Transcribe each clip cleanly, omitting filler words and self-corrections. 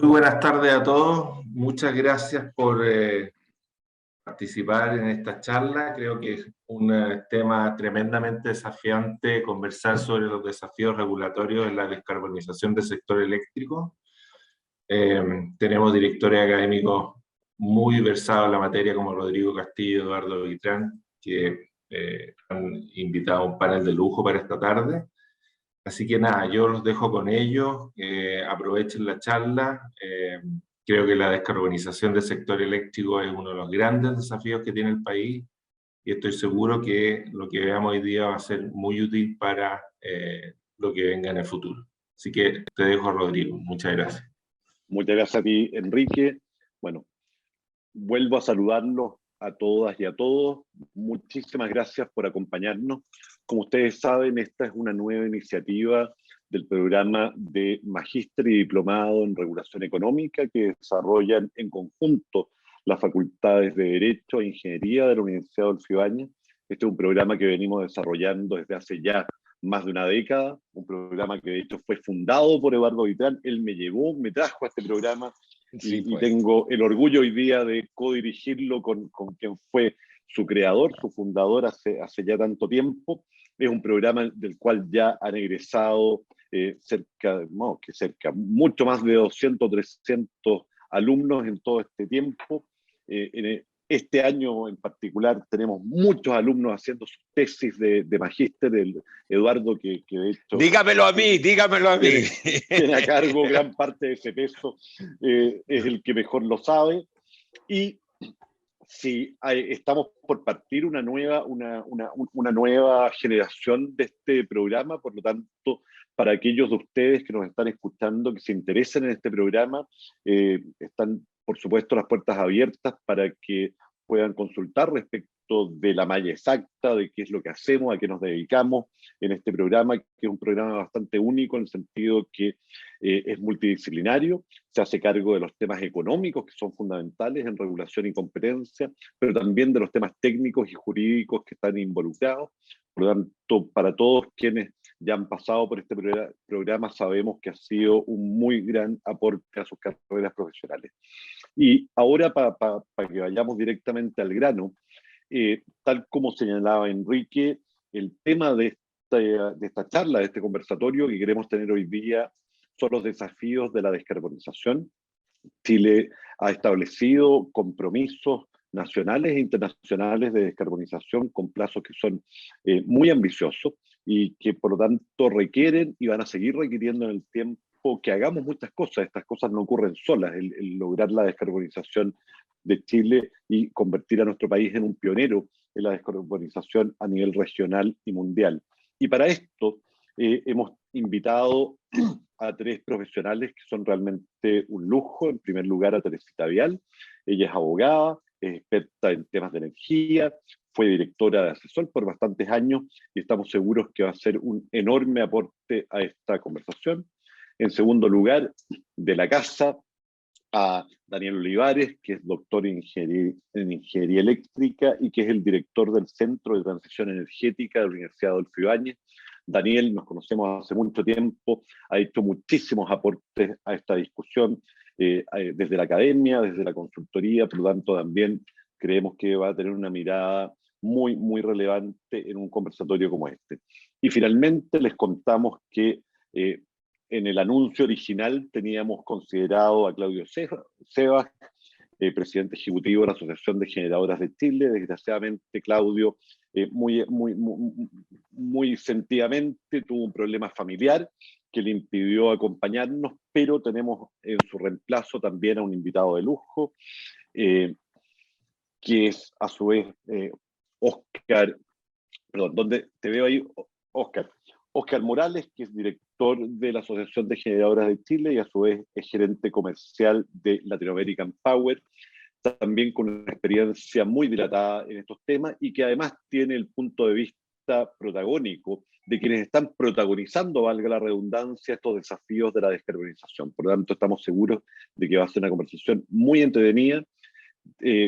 Muy buenas tardes a todos. Muchas gracias por participar en esta charla. Creo que es un tema tremendamente desafiante conversar sobre los desafíos regulatorios en la descarbonización del sector eléctrico. Tenemos directores académicos muy versados en la materia como Rodrigo Castillo, Eduardo Vitrán, que han invitado a un panel de lujo para esta tarde. Así que nada, yo los dejo con ellos, aprovechen la charla. Creo que la descarbonización del sector eléctrico es uno de los grandes desafíos que tiene el país y estoy seguro que lo que veamos hoy día va a ser muy útil para lo que venga en el futuro. Así que te dejo, Rodrigo. Muchas gracias. Muchas gracias a ti, Enrique. Bueno, vuelvo a saludarlos a todas y a todos. Muchísimas gracias por acompañarnos. Como ustedes saben, esta es una nueva iniciativa del programa de Magíster y Diplomado en Regulación Económica que desarrollan en conjunto las facultades de Derecho e Ingeniería de la Universidad Adolfo Ibáñez. Este es un programa que venimos desarrollando desde hace ya más de una década, un programa que de hecho fue fundado por Eduardo Vitrán. Él me trajo a este programa y tengo el orgullo hoy día de codirigirlo con quien fue su creador, su fundador hace ya tanto tiempo. Es un programa del cual ya han egresado mucho más de 200, 300 alumnos en todo este tiempo. Este año en particular tenemos muchos alumnos haciendo sus tesis de magíster. Eduardo, que de hecho... Dígamelo a mí. Tiene a cargo gran parte de ese peso, es el que mejor lo sabe. Y sí, estamos por partir una nueva generación de este programa, por lo tanto, para aquellos de ustedes que nos están escuchando, que se interesen en este programa, están, por supuesto, las puertas abiertas para que puedan consultar respecto de la malla exacta, de qué es lo que hacemos, a qué nos dedicamos en este programa, que es un programa bastante único en el sentido que es multidisciplinario, se hace cargo de los temas económicos que son fundamentales en regulación y competencia, pero también de los temas técnicos y jurídicos que están involucrados. Por lo tanto, para todos quienes ya han pasado por este programa, sabemos que ha sido un muy gran aporte a sus carreras profesionales. Y ahora, para que vayamos directamente al grano, tal como señalaba Enrique, el tema de esta charla, de este conversatorio que queremos tener hoy día, son los desafíos de la descarbonización. Chile ha establecido compromisos nacionales e internacionales de descarbonización con plazos que son muy ambiciosos y que por lo tanto requieren y van a seguir requiriendo en el tiempo que hagamos muchas cosas. Estas cosas no ocurren solas. El lograr la descarbonización de Chile y convertir a nuestro país en un pionero en la descarbonización a nivel regional y mundial. Y para esto hemos invitado a tres profesionales que son realmente un lujo. En primer lugar, a Teresita Vial. Ella es abogada, es experta en temas de energía, fue directora de Asesol por bastantes años y estamos seguros que va a ser un enorme aporte a esta conversación. En segundo lugar, de la casa, a Daniel Olivares, que es doctor en Ingeniería Eléctrica y que es el director del Centro de Transición Energética de la Universidad Adolfo Ibáñez. Daniel, nos conocemos hace mucho tiempo, ha hecho muchísimos aportes a esta discusión, desde la academia, desde la consultoría, por lo tanto también creemos que va a tener una mirada muy, muy relevante en un conversatorio como este. Y finalmente les contamos que en el anuncio original teníamos considerado a Claudio Sebas, presidente ejecutivo de la Asociación de Generadoras de Chile. Desgraciadamente, Claudio, muy sentidamente, tuvo un problema familiar que le impidió acompañarnos, pero tenemos en su reemplazo también a un invitado de lujo, que es a su vez Oscar, perdón, ¿dónde te veo ahí? Oscar Morales, que es director de la Asociación de Generadoras de Chile y a su vez es gerente comercial de Latin American Power, también con una experiencia muy dilatada en estos temas y que además tiene el punto de vista protagónico de quienes están protagonizando, valga la redundancia, estos desafíos de la descarbonización. Por lo tanto, estamos seguros de que va a ser una conversación muy entretenida.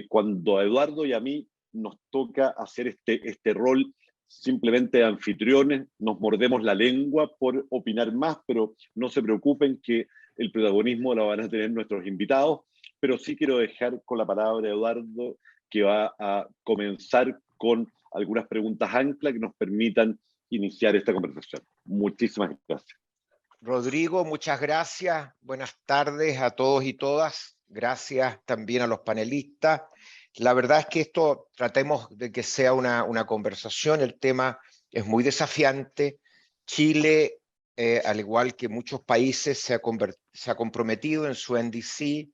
Cuando a Eduardo y a mí nos toca hacer este rol simplemente anfitriones, nos mordemos la lengua por opinar más, pero no se preocupen que el protagonismo lo van a tener nuestros invitados, pero sí quiero dejar con la palabra a Eduardo, que va a comenzar con algunas preguntas ancla que nos permitan iniciar esta conversación. Muchísimas gracias. Rodrigo, muchas gracias. Buenas tardes a todos y todas. Gracias también a los panelistas. La verdad es que esto tratemos de que sea una conversación. El tema es muy desafiante. Chile, al igual que muchos países, se ha comprometido en su NDC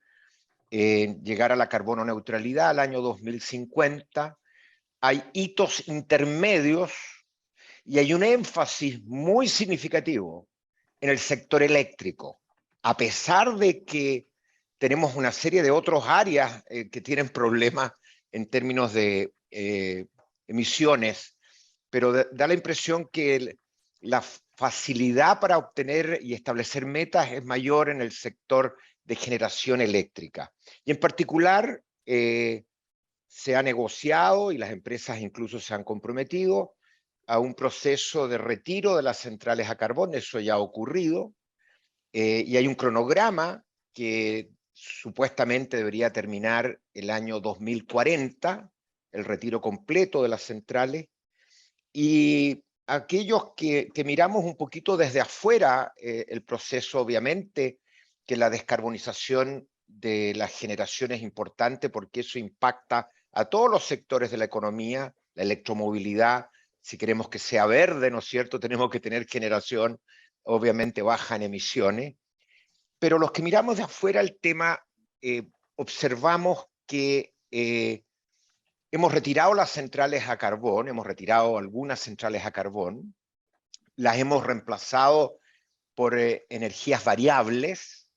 en llegar a la carbono neutralidad al año 2050. Hay hitos intermedios y hay un énfasis muy significativo en el sector eléctrico, a pesar de que tenemos una serie de otras áreas que tienen problemas en términos de emisiones, pero da la impresión que la facilidad para obtener y establecer metas es mayor en el sector de generación eléctrica. Y en particular, se ha negociado y las empresas incluso se han comprometido a un proceso de retiro de las centrales a carbón. Eso ya ha ocurrido, y hay un cronograma que supuestamente debería terminar el año 2040, el retiro completo de las centrales, y aquellos que miramos un poquito desde afuera el proceso, obviamente que la descarbonización de la generación es importante porque eso impacta a todos los sectores de la economía, la electromovilidad. Si queremos que sea verde, ¿no es cierto?, tenemos que tener generación, obviamente, baja en emisiones. Pero los que miramos de afuera el tema, observamos que hemos retirado las centrales a carbón, hemos retirado algunas centrales a carbón, las hemos reemplazado por energías variables,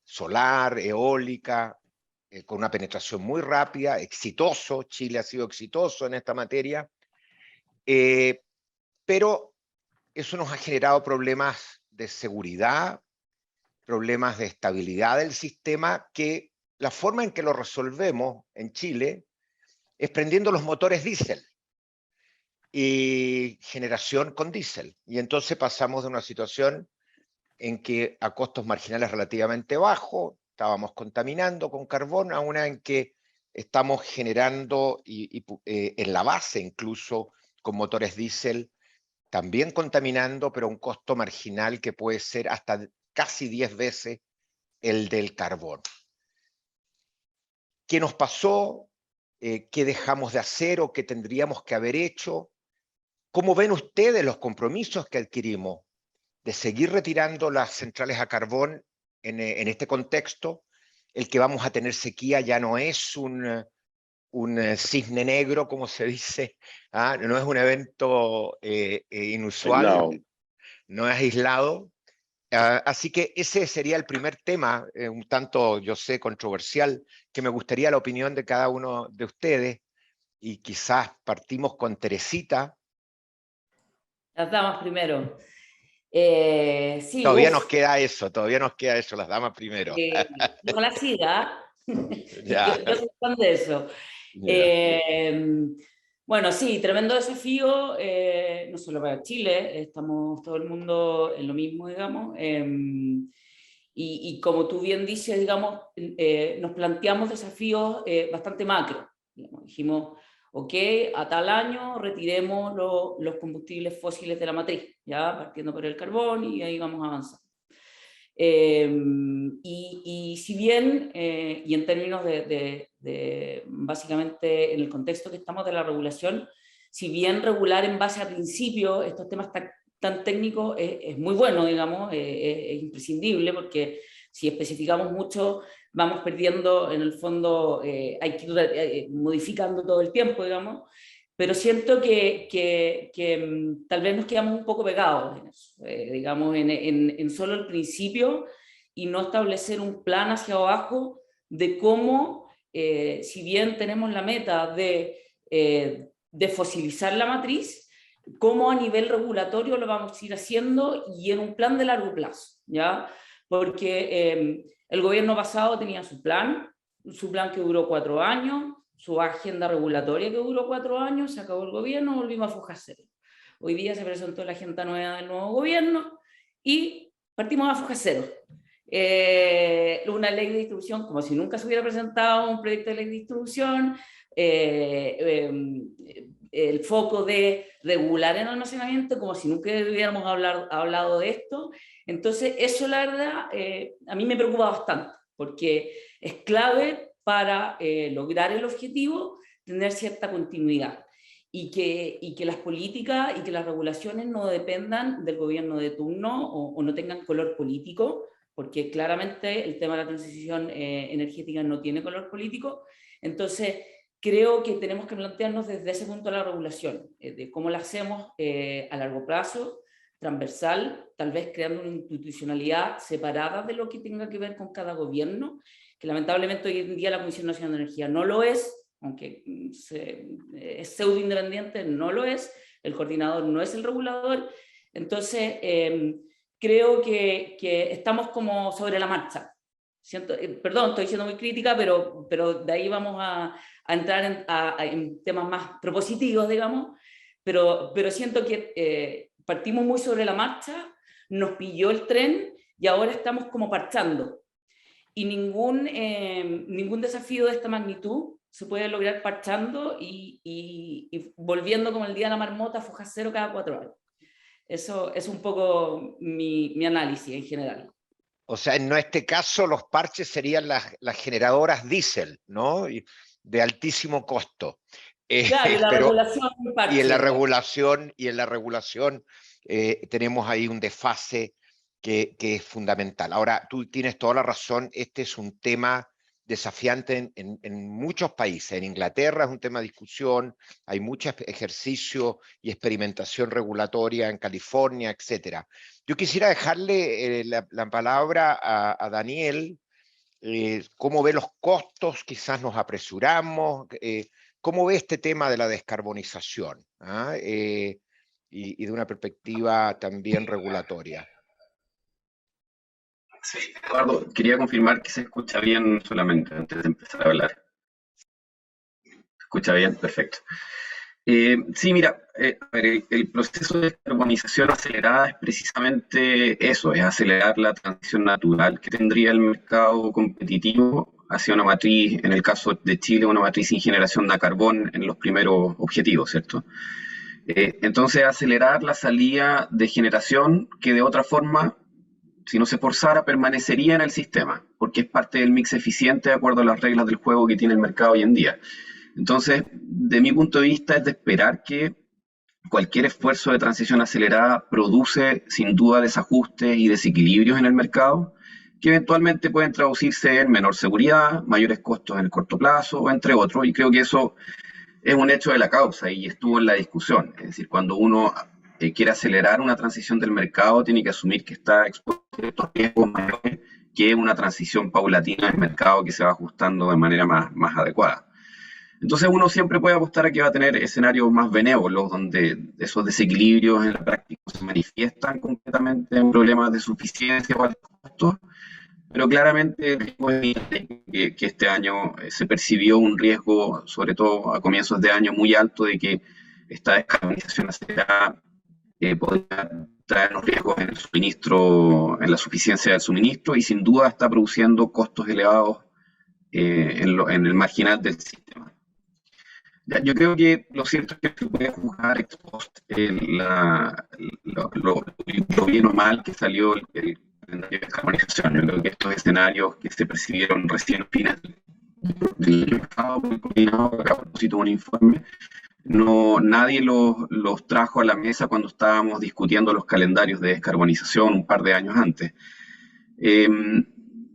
solar, eólica, con una penetración muy rápida, exitoso. Chile ha sido exitoso en esta materia. Pero eso nos ha generado problemas de seguridad, problemas de estabilidad del sistema, que la forma en que lo resolvemos en Chile es prendiendo los motores diésel y generación con diésel. Y entonces pasamos de una situación en que a costos marginales relativamente bajos estábamos contaminando con carbón a una en que estamos generando en la base incluso con motores diésel, también contaminando, pero a un costo marginal que puede ser hasta casi 10 veces el del carbón. ¿Qué nos pasó? ¿Qué dejamos de hacer o qué tendríamos que haber hecho? ¿Cómo ven ustedes los compromisos que adquirimos de seguir retirando las centrales a carbón en este contexto? El que vamos a tener sequía ya no es un cisne negro, como se dice, no es un evento inusual, Aislado. no es aislado. Así que ese sería el primer tema, un tanto, yo sé, controversial, que me gustaría la opinión de cada uno de ustedes, y quizás partimos con Teresita. Las damas primero. Sí, Todavía nos queda eso, las damas primero. ojalá siga. Ya. Yo soy fan de eso. Bueno, sí, tremendo desafío, no solo para Chile, estamos todo el mundo en lo mismo, digamos, y como tú bien dices, digamos, nos planteamos desafíos bastante macro. Digamos, dijimos, ok, a tal año retiremos los combustibles fósiles de la matriz, ya partiendo por el carbón, y ahí vamos avanzando. Y si bien, y en términos básicamente en el contexto que estamos de la regulación, si bien regular en base a principios estos temas tan técnicos es muy bueno, digamos, es imprescindible, porque si especificamos mucho vamos perdiendo, en el fondo hay que ir modificando todo el tiempo, digamos, pero siento que tal vez nos quedamos un poco pegados en eso, digamos, en solo el principio, y no establecer un plan hacia abajo de cómo, si bien tenemos la meta de fosilizar la matriz, cómo a nivel regulatorio lo vamos a ir haciendo y en un plan de largo plazo, ¿ya? Porque el gobierno pasado tenía su plan que duró 4 años, su agenda regulatoria que duró 4 años, se acabó el gobierno, volvimos a foja cero. Hoy día se presentó la agenda nueva del nuevo gobierno y partimos a foja cero. Una ley de distribución como si nunca se hubiera presentado un proyecto de ley de distribución, el foco de regular el almacenamiento como si nunca hubiéramos hablado de esto. Entonces eso la verdad a mí me preocupa bastante, porque es clave para lograr el objetivo, tener cierta continuidad. Y que las políticas y que las regulaciones no dependan del gobierno de turno o no tengan color político, porque claramente el tema de la transición energética no tiene color político. Entonces, creo que tenemos que plantearnos desde ese punto la regulación, de cómo la hacemos a largo plazo, transversal, tal vez creando una institucionalidad separada de lo que tenga que ver con cada gobierno, que lamentablemente hoy en día la Comisión Nacional de Energía no lo es, aunque es pseudo independiente, no lo es, el coordinador no es el regulador. Entonces, creo que estamos como sobre la marcha. Perdón, estoy siendo muy crítica, pero de ahí vamos a entrar en temas más propositivos, digamos, pero siento que partimos muy sobre la marcha, nos pilló el tren y ahora estamos como parchando. Y ningún desafío de esta magnitud se puede lograr parchando y volviendo como el día de la marmota a foja cero cada 4 años. Eso es un poco mi análisis en general. O sea, en este caso los parches serían las generadoras diésel, ¿no? De altísimo costo. Claro, y la regulación y en la regulación tenemos ahí un desfase que es fundamental. Ahora, tú tienes toda la razón, este es un tema desafiante en muchos países. En Inglaterra es un tema de discusión, hay mucho ejercicio y experimentación regulatoria en California, etcétera. Yo quisiera dejarle la palabra a Daniel. ¿Cómo ve los costos? Quizás nos apresuramos. ¿Cómo ve este tema de la descarbonización? Y de una perspectiva también regulatoria. Sí, Eduardo, quería confirmar que se escucha bien solamente antes de empezar a hablar. ¿Se escucha bien? Perfecto. Sí, mira, el proceso de descarbonización acelerada es precisamente eso, es acelerar la transición natural que tendría el mercado competitivo hacia una matriz, en el caso de Chile, una matriz sin generación de carbón en los primeros objetivos, ¿cierto? Entonces, acelerar la salida de generación que de otra forma, si no se forzara, permanecería en el sistema, porque es parte del mix eficiente de acuerdo a las reglas del juego que tiene el mercado hoy en día. Entonces, de mi punto de vista, es de esperar que cualquier esfuerzo de transición acelerada produce sin duda desajustes y desequilibrios en el mercado, que eventualmente pueden traducirse en menor seguridad, mayores costos en el corto plazo, entre otros, y creo que eso es un hecho de la causa y estuvo en la discusión. Es decir, cuando uno quiere acelerar una transición del mercado, tiene que asumir que está expuesto a estos riesgos mayores que una transición paulatina del mercado que se va ajustando de manera más adecuada. Entonces uno siempre puede apostar a que va a tener escenarios más benévolos, donde esos desequilibrios en la práctica se manifiestan completamente en problemas de suficiencia o de costos, pero claramente que este año se percibió un riesgo, sobre todo a comienzos de año, muy alto de que esta descarbonización acelerada podría traernos riesgos en el suministro, en la suficiencia del suministro, y sin duda está produciendo costos elevados en el marginal del sistema. Yo creo que lo cierto es que se puede juzgar ex post lo bien o mal que salió el calendario de descarbonización. Yo creo que estos escenarios que se percibieron recién al final del año pasado, por el coordinador, a propósito de un informe, nadie los trajo a la mesa cuando estábamos discutiendo los calendarios de descarbonización un par de años antes.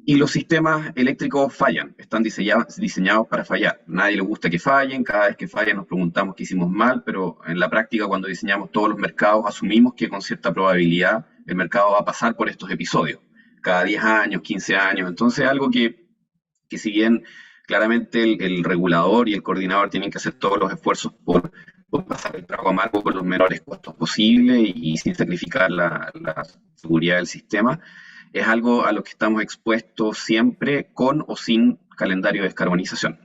Y los sistemas eléctricos fallan, están diseñados para fallar. Nadie le gusta que fallen, cada vez que fallan nos preguntamos qué hicimos mal, pero en la práctica cuando diseñamos todos los mercados asumimos que con cierta probabilidad el mercado va a pasar por estos episodios, cada 10 años, 15 años. Entonces algo que si bien claramente el regulador y el coordinador tienen que hacer todos los esfuerzos por pasar el trago amargo con los menores costos posibles y sin sacrificar la seguridad del sistema, es algo a lo que estamos expuestos siempre con o sin calendario de descarbonización.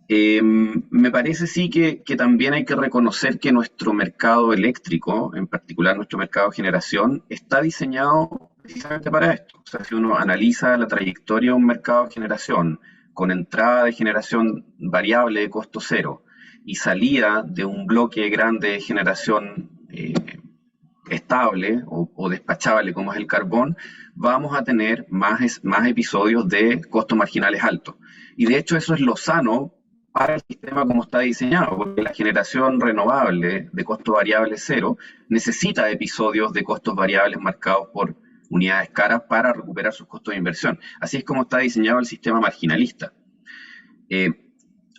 Me parece sí que también hay que reconocer que nuestro mercado eléctrico, en particular nuestro mercado de generación, está diseñado precisamente para esto. O sea, si uno analiza la trayectoria de un mercado de generación con entrada de generación variable de costo cero y salida de un bloque grande de generación estable o despachable como es el carbón, vamos a tener más episodios de costos marginales altos. Y de hecho eso es lo sano para el sistema como está diseñado, porque la generación renovable de costo variable cero necesita episodios de costos variables marcados por unidades caras para recuperar sus costos de inversión. Así es como está diseñado el sistema marginalista. Eh,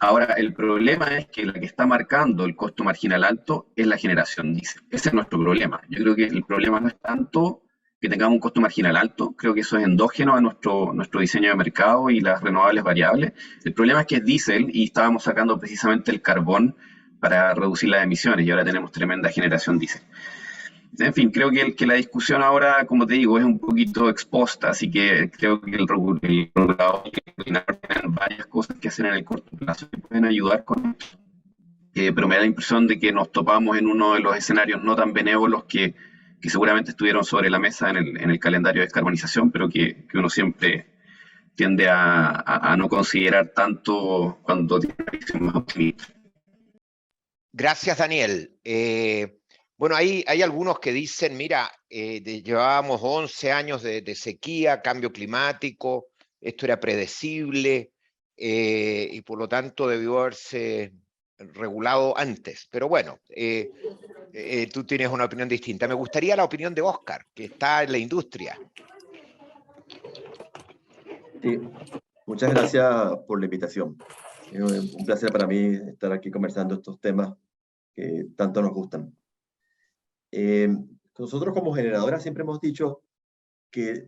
Ahora, el problema es que la que está marcando el costo marginal alto es la generación diésel. Ese es nuestro problema. Yo creo que el problema no es tanto que tengamos un costo marginal alto, creo que eso es endógeno a nuestro diseño de mercado y las renovables variables. El problema es que es diésel y estábamos sacando precisamente el carbón para reducir las emisiones y ahora tenemos tremenda generación diésel. En fin, creo que la discusión ahora, como te digo, es un poquito exposta, así que creo que el regulador y el coordinador tienen varias cosas que hacer en el corto plazo que pueden ayudar con esto. Pero me da la impresión de que nos topamos en uno de los escenarios no tan benévolos que seguramente estuvieron sobre la mesa en el calendario de descarbonización, pero que uno siempre tiende a no considerar tanto cuando tiene una visión más optimista. Gracias, Daniel. Bueno, hay algunos que dicen, mira, llevábamos 11 años de sequía, cambio climático, esto era predecible y por lo tanto debió haberse regulado antes. Pero bueno, tú tienes una opinión distinta. Me gustaría la opinión de Oscar, que está en la industria. Sí, muchas gracias por la invitación. Es un placer para mí estar aquí conversando estos temas que tanto nos gustan. Nosotros como generadora siempre hemos dicho que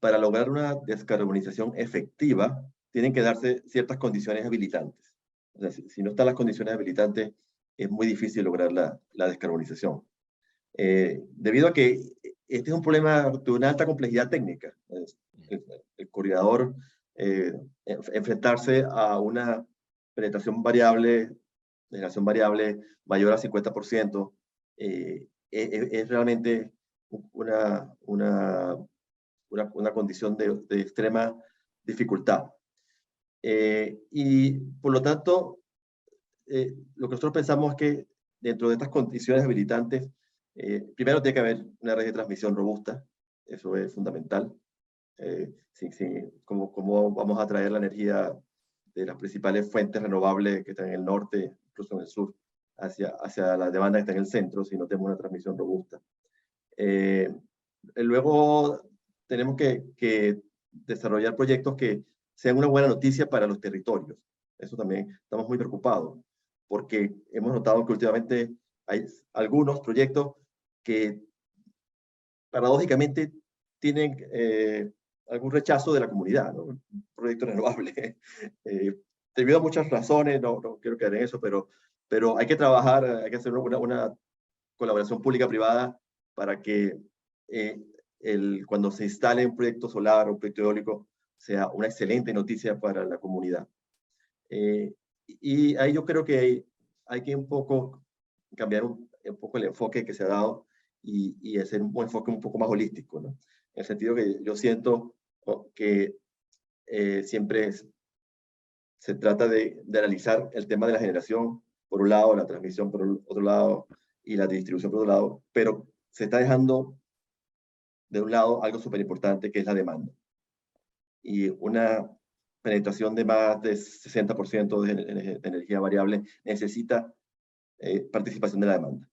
para lograr una descarbonización efectiva tienen que darse ciertas condiciones habilitantes. O sea, si no están las condiciones habilitantes, es muy difícil lograr la descarbonización. Debido a que este es un problema de una alta complejidad técnica. El coordinador, enfrentarse a una penetración variable, generación variable mayor al 50%, es realmente una condición de extrema dificultad. Y por lo tanto, lo que nosotros pensamos es que dentro de estas condiciones habilitantes, primero tiene que haber una red de transmisión robusta, eso es fundamental. ¿Cómo vamos a traer la energía de las principales fuentes renovables que están en el norte, incluso en el sur, hacia la demanda que está en el centro, si no tenemos una transmisión robusta? Luego tenemos que desarrollar proyectos que sean una buena noticia para los territorios. Eso también estamos muy preocupados, porque hemos notado que últimamente hay algunos proyectos que paradójicamente tienen algún rechazo de la comunidad, ¿no? Un proyecto renovable. Debido a muchas razones, no quiero caer en eso, pero hay que trabajar, hay que hacer una colaboración pública-privada para que cuando se instale un proyecto solar o un proyecto eólico sea una excelente noticia para la comunidad. Y ahí yo creo que hay que un poco cambiar un poco el enfoque que se ha dado y hacer un enfoque un poco más holístico, ¿no? En el sentido que yo siento que siempre se trata de analizar el tema de la generación, por un lado, la transmisión por otro lado, y la distribución por otro lado, pero se está dejando de un lado algo súper importante que es la demanda. Y una penetración de más de 60% de energía variable necesita participación de la demanda.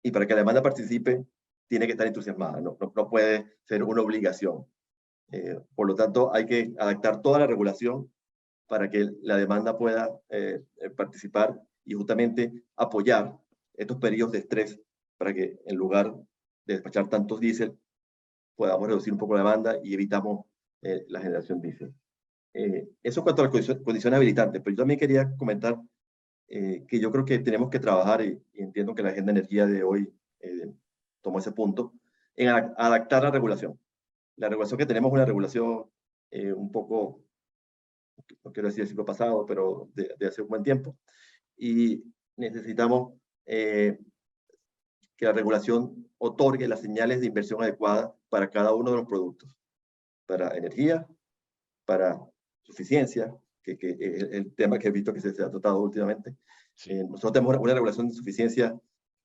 Y para que la demanda participe, tiene que estar entusiasmada, no puede ser una obligación. Por lo tanto, hay que adaptar toda la regulación para que la demanda pueda participar y justamente apoyar estos periodos de estrés para que en lugar de despachar tantos diésel, podamos reducir un poco la demanda y evitamos la generación diésel. Eso en cuanto a las condiciones habilitantes, pero yo también quería comentar que yo creo que tenemos que trabajar, y entiendo que la agenda de energía de hoy tomó ese punto, en adaptar la regulación. La regulación que tenemos es una regulación un poco no quiero decir el siglo pasado, pero de hace un buen tiempo. Y necesitamos que la regulación otorgue las señales de inversión adecuadas para cada uno de los productos, para energía, para suficiencia, que es el tema que he visto que se ha tratado últimamente. Sí. Nosotros tenemos una regulación de suficiencia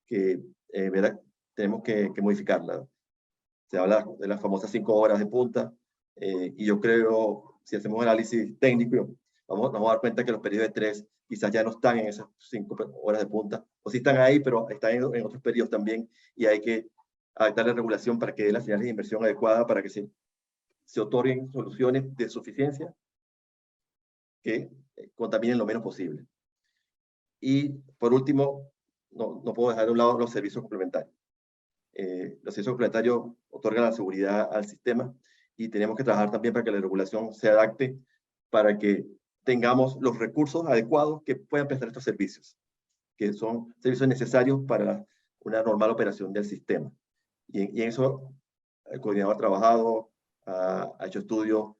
que tenemos que modificarla. Se habla de las famosas 5 horas de punta, y yo creo, si hacemos un análisis técnico, nos vamos a dar cuenta que los periodos de 3 quizás ya no están en esas 5 horas de punta, o sí están ahí, pero están en otros periodos también, y hay que adaptar la regulación para que dé las señales de inversión adecuadas para que se otorguen soluciones de suficiencia que contaminen lo menos posible. Y por último, no puedo dejar de un lado los servicios complementarios. Los servicios complementarios otorgan la seguridad al sistema y tenemos que trabajar también para que la regulación se adapte para que tengamos los recursos adecuados que puedan prestar estos servicios, que son servicios necesarios para una normal operación del sistema. Y en eso el coordinador ha trabajado, ha hecho estudios,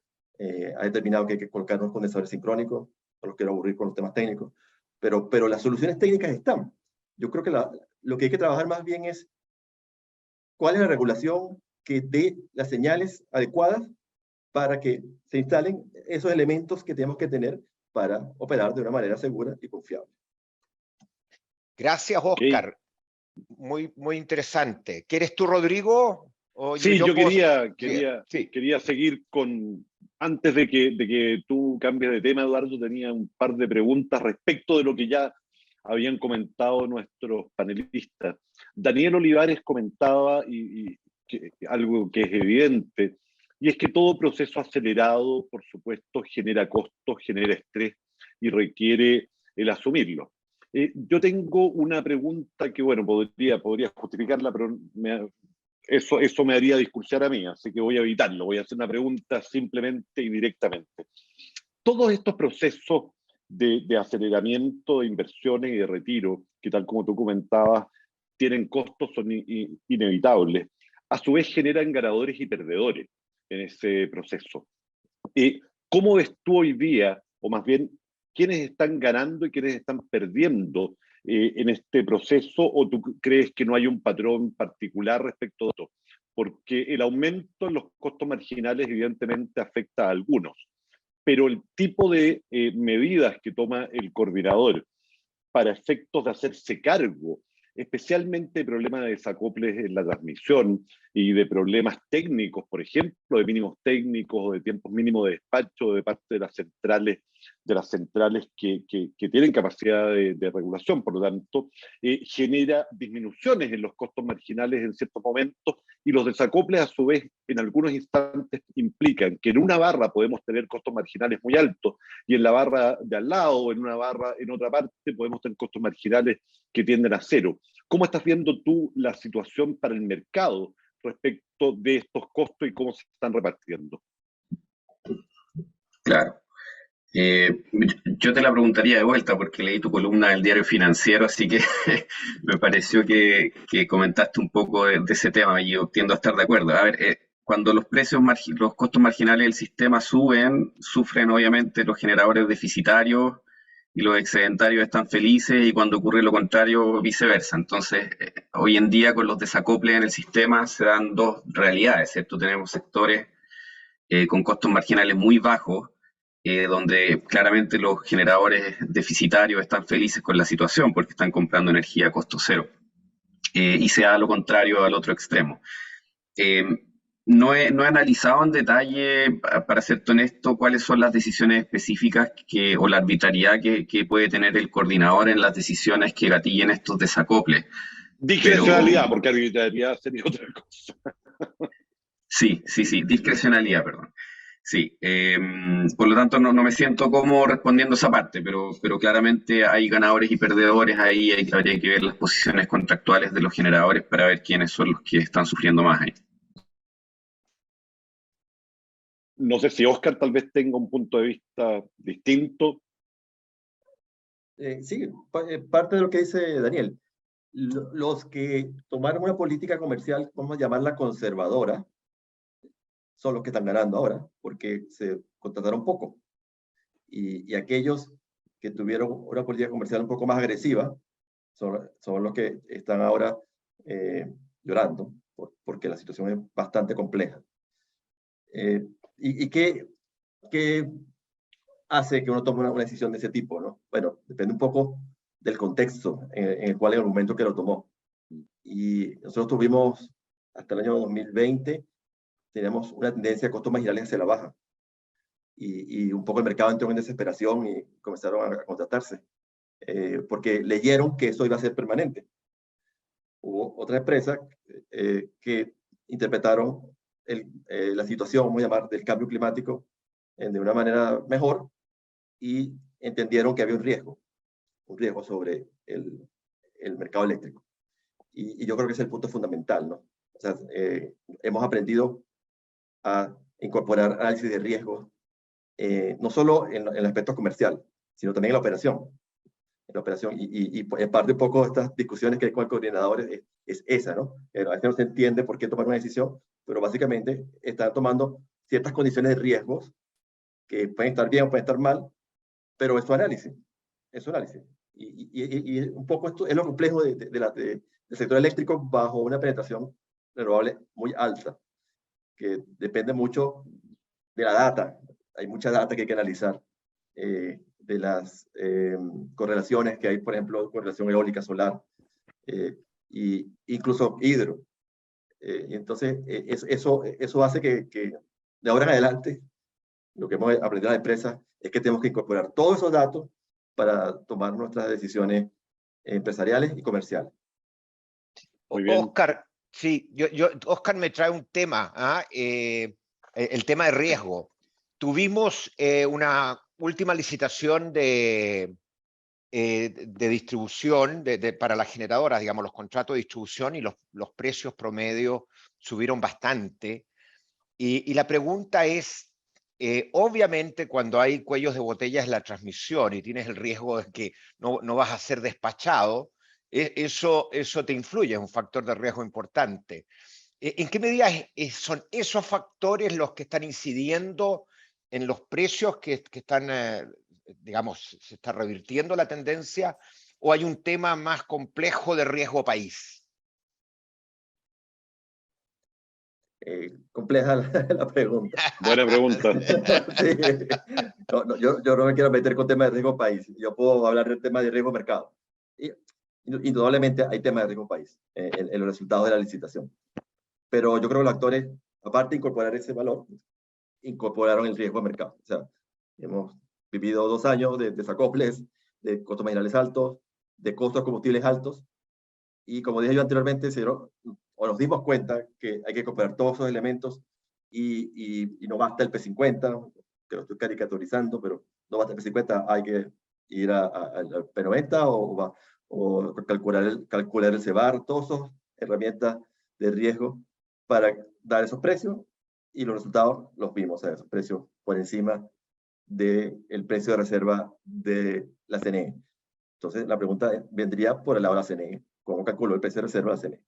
ha determinado que hay que colocar unos condensadores sincrónicos. No los quiero aburrir con los temas técnicos, pero las soluciones técnicas están. Yo creo que lo que hay que trabajar más bien es cuál es la regulación que dé las señales adecuadas para que se instalen esos elementos que tenemos que tener para operar de una manera segura y confiable. Gracias, Oscar. Muy, muy interesante. ¿Quieres tú, Rodrigo? Sí, yo Sí. quería seguir con, antes de que tú cambies de tema, Eduardo, tenía un par de preguntas respecto de lo que ya habían comentado nuestros panelistas. Daniel Olivares comentaba algo que es evidente, y es que todo proceso acelerado, por supuesto, genera costos, genera estrés y requiere el asumirlo. Yo tengo una pregunta que, bueno, podría justificarla, pero eso me haría discursar a mí, así que voy a evitarlo. Voy a hacer una pregunta simplemente y directamente. Todos estos procesos de aceleramiento de inversiones y de retiro, que tal como tú comentabas, tienen costos, son inevitables. A su vez generan ganadores y perdedores en ese proceso. ¿Cómo ves tú hoy día, o más bien, quiénes están ganando y quiénes están perdiendo en este proceso, o tú crees que no hay un patrón particular respecto a esto? Porque el aumento en los costos marginales evidentemente afecta a algunos, pero el tipo de medidas que toma el coordinador para efectos de hacerse cargo, especialmente de problemas de desacoples en la transmisión y de problemas técnicos, por ejemplo, de mínimos técnicos o de tiempos mínimos de despacho de parte de las centrales que tienen capacidad de regulación, por lo tanto, genera disminuciones en los costos marginales en ciertos momentos, y los desacoples a su vez en algunos instantes implican que en una barra podemos tener costos marginales muy altos y en la barra de al lado o en una barra en otra parte podemos tener costos marginales que tienden a cero. ¿Cómo estás viendo tú la situación para el mercado respecto de estos costos y cómo se están repartiendo? Claro. Yo te la preguntaría de vuelta porque leí tu columna del Diario Financiero, así que me pareció que comentaste un poco de ese tema y yo tiendo a estar de acuerdo. A ver, cuando los costos marginales del sistema suben, sufren obviamente los generadores deficitarios y los excedentarios están felices, y cuando ocurre lo contrario, viceversa. Entonces, hoy en día con los desacoples en el sistema se dan dos realidades, ¿cierto? Tenemos sectores con costos marginales muy bajos, donde claramente los generadores deficitarios están felices con la situación porque están comprando energía a costo cero. Y se da lo contrario al otro extremo. No he analizado en detalle, para serte honesto, cuáles son las decisiones específicas o la arbitrariedad que puede tener el coordinador en las decisiones que gatillen estos desacoples. Discrecionalidad, porque arbitrariedad sería otra cosa. Sí, discrecionalidad, perdón. Sí, por lo tanto no me siento cómodo respondiendo esa parte, pero claramente hay ganadores y perdedores ahí, habría que ver las posiciones contractuales de los generadores para ver quiénes son los que están sufriendo más ahí. No sé si Oscar tal vez tenga un punto de vista distinto. Sí, parte de lo que dice Daniel. Los que tomaron una política comercial, vamos a llamarla conservadora, son los que están ganando ahora, porque se contrataron poco. y aquellos que tuvieron una política comercial un poco más agresiva son los que están ahora llorando, porque la situación es bastante compleja. ¿Y qué hace que uno tome una decisión de ese tipo, ¿no? Bueno, depende un poco del contexto en el cual, en el momento que lo tomó. Y nosotros tuvimos, hasta el año 2020, teníamos una tendencia de costos marginales hacia la baja. Y un poco el mercado entró en desesperación y comenzaron a contratarse, porque leyeron que eso iba a ser permanente. Hubo otras empresas que interpretaron la situación, vamos a llamar, del cambio climático de una manera mejor y entendieron que había un riesgo sobre el mercado eléctrico. Y yo creo que ese es el punto fundamental, ¿no? O sea, hemos aprendido a incorporar análisis de riesgos, no solo en el aspecto comercial, sino también en la operación. Y parte un poco de estas discusiones que hay con el coordinador es esa, ¿no? A veces no se entiende por qué tomar una decisión, pero básicamente están tomando ciertas condiciones de riesgos que pueden estar bien o pueden estar mal, pero es su análisis. Es su análisis. Y un poco esto es lo complejo del sector eléctrico bajo una penetración renovable muy alta, que depende mucho de la data. Hay mucha data que hay que analizar, de las correlaciones que hay, por ejemplo, correlación eólica, solar, y incluso hidro. Y entonces, eso hace que de ahora en adelante, lo que hemos aprendido en la empresa es que tenemos que incorporar todos esos datos para tomar nuestras decisiones empresariales y comerciales. Muy bien. Oscar, sí, Oscar me trae un tema, el tema de riesgo. Tuvimos una última licitación de distribución para las generadoras, digamos, los contratos de distribución, y los precios promedio subieron bastante. Y la pregunta es, obviamente cuando hay cuellos de botella en la transmisión y tienes el riesgo de que no vas a ser despachado, eso te influye, es un factor de riesgo importante. ¿En qué medida son esos factores los que están incidiendo en los precios que están, digamos, se está revirtiendo la tendencia, o hay un tema más complejo de riesgo país? Compleja la pregunta. Buena pregunta. Sí. Yo no me quiero meter con temas de riesgo país. Yo puedo hablar del tema de riesgo mercado. Indudablemente hay temas de riesgo país en los resultados de la licitación. Pero yo creo que los actores, aparte de incorporar ese valor, incorporaron el riesgo de mercado. O sea, hemos vivido 2 años de desacoples, de costos marginales altos, de costos de combustibles altos, y como dije yo anteriormente, nos dimos cuenta que hay que incorporar todos esos elementos y no basta el P50, que lo estoy caricaturizando, pero no basta el P50, hay que ir al P90 o calcular el CEBAR, todas esas herramientas de riesgo para dar esos precios, y los resultados los vimos, o sea, esos precios por encima del precio de reserva de la CNE. Entonces, la pregunta vendría por el lado de la CNE. ¿Cómo calculó el precio de reserva de la CNE?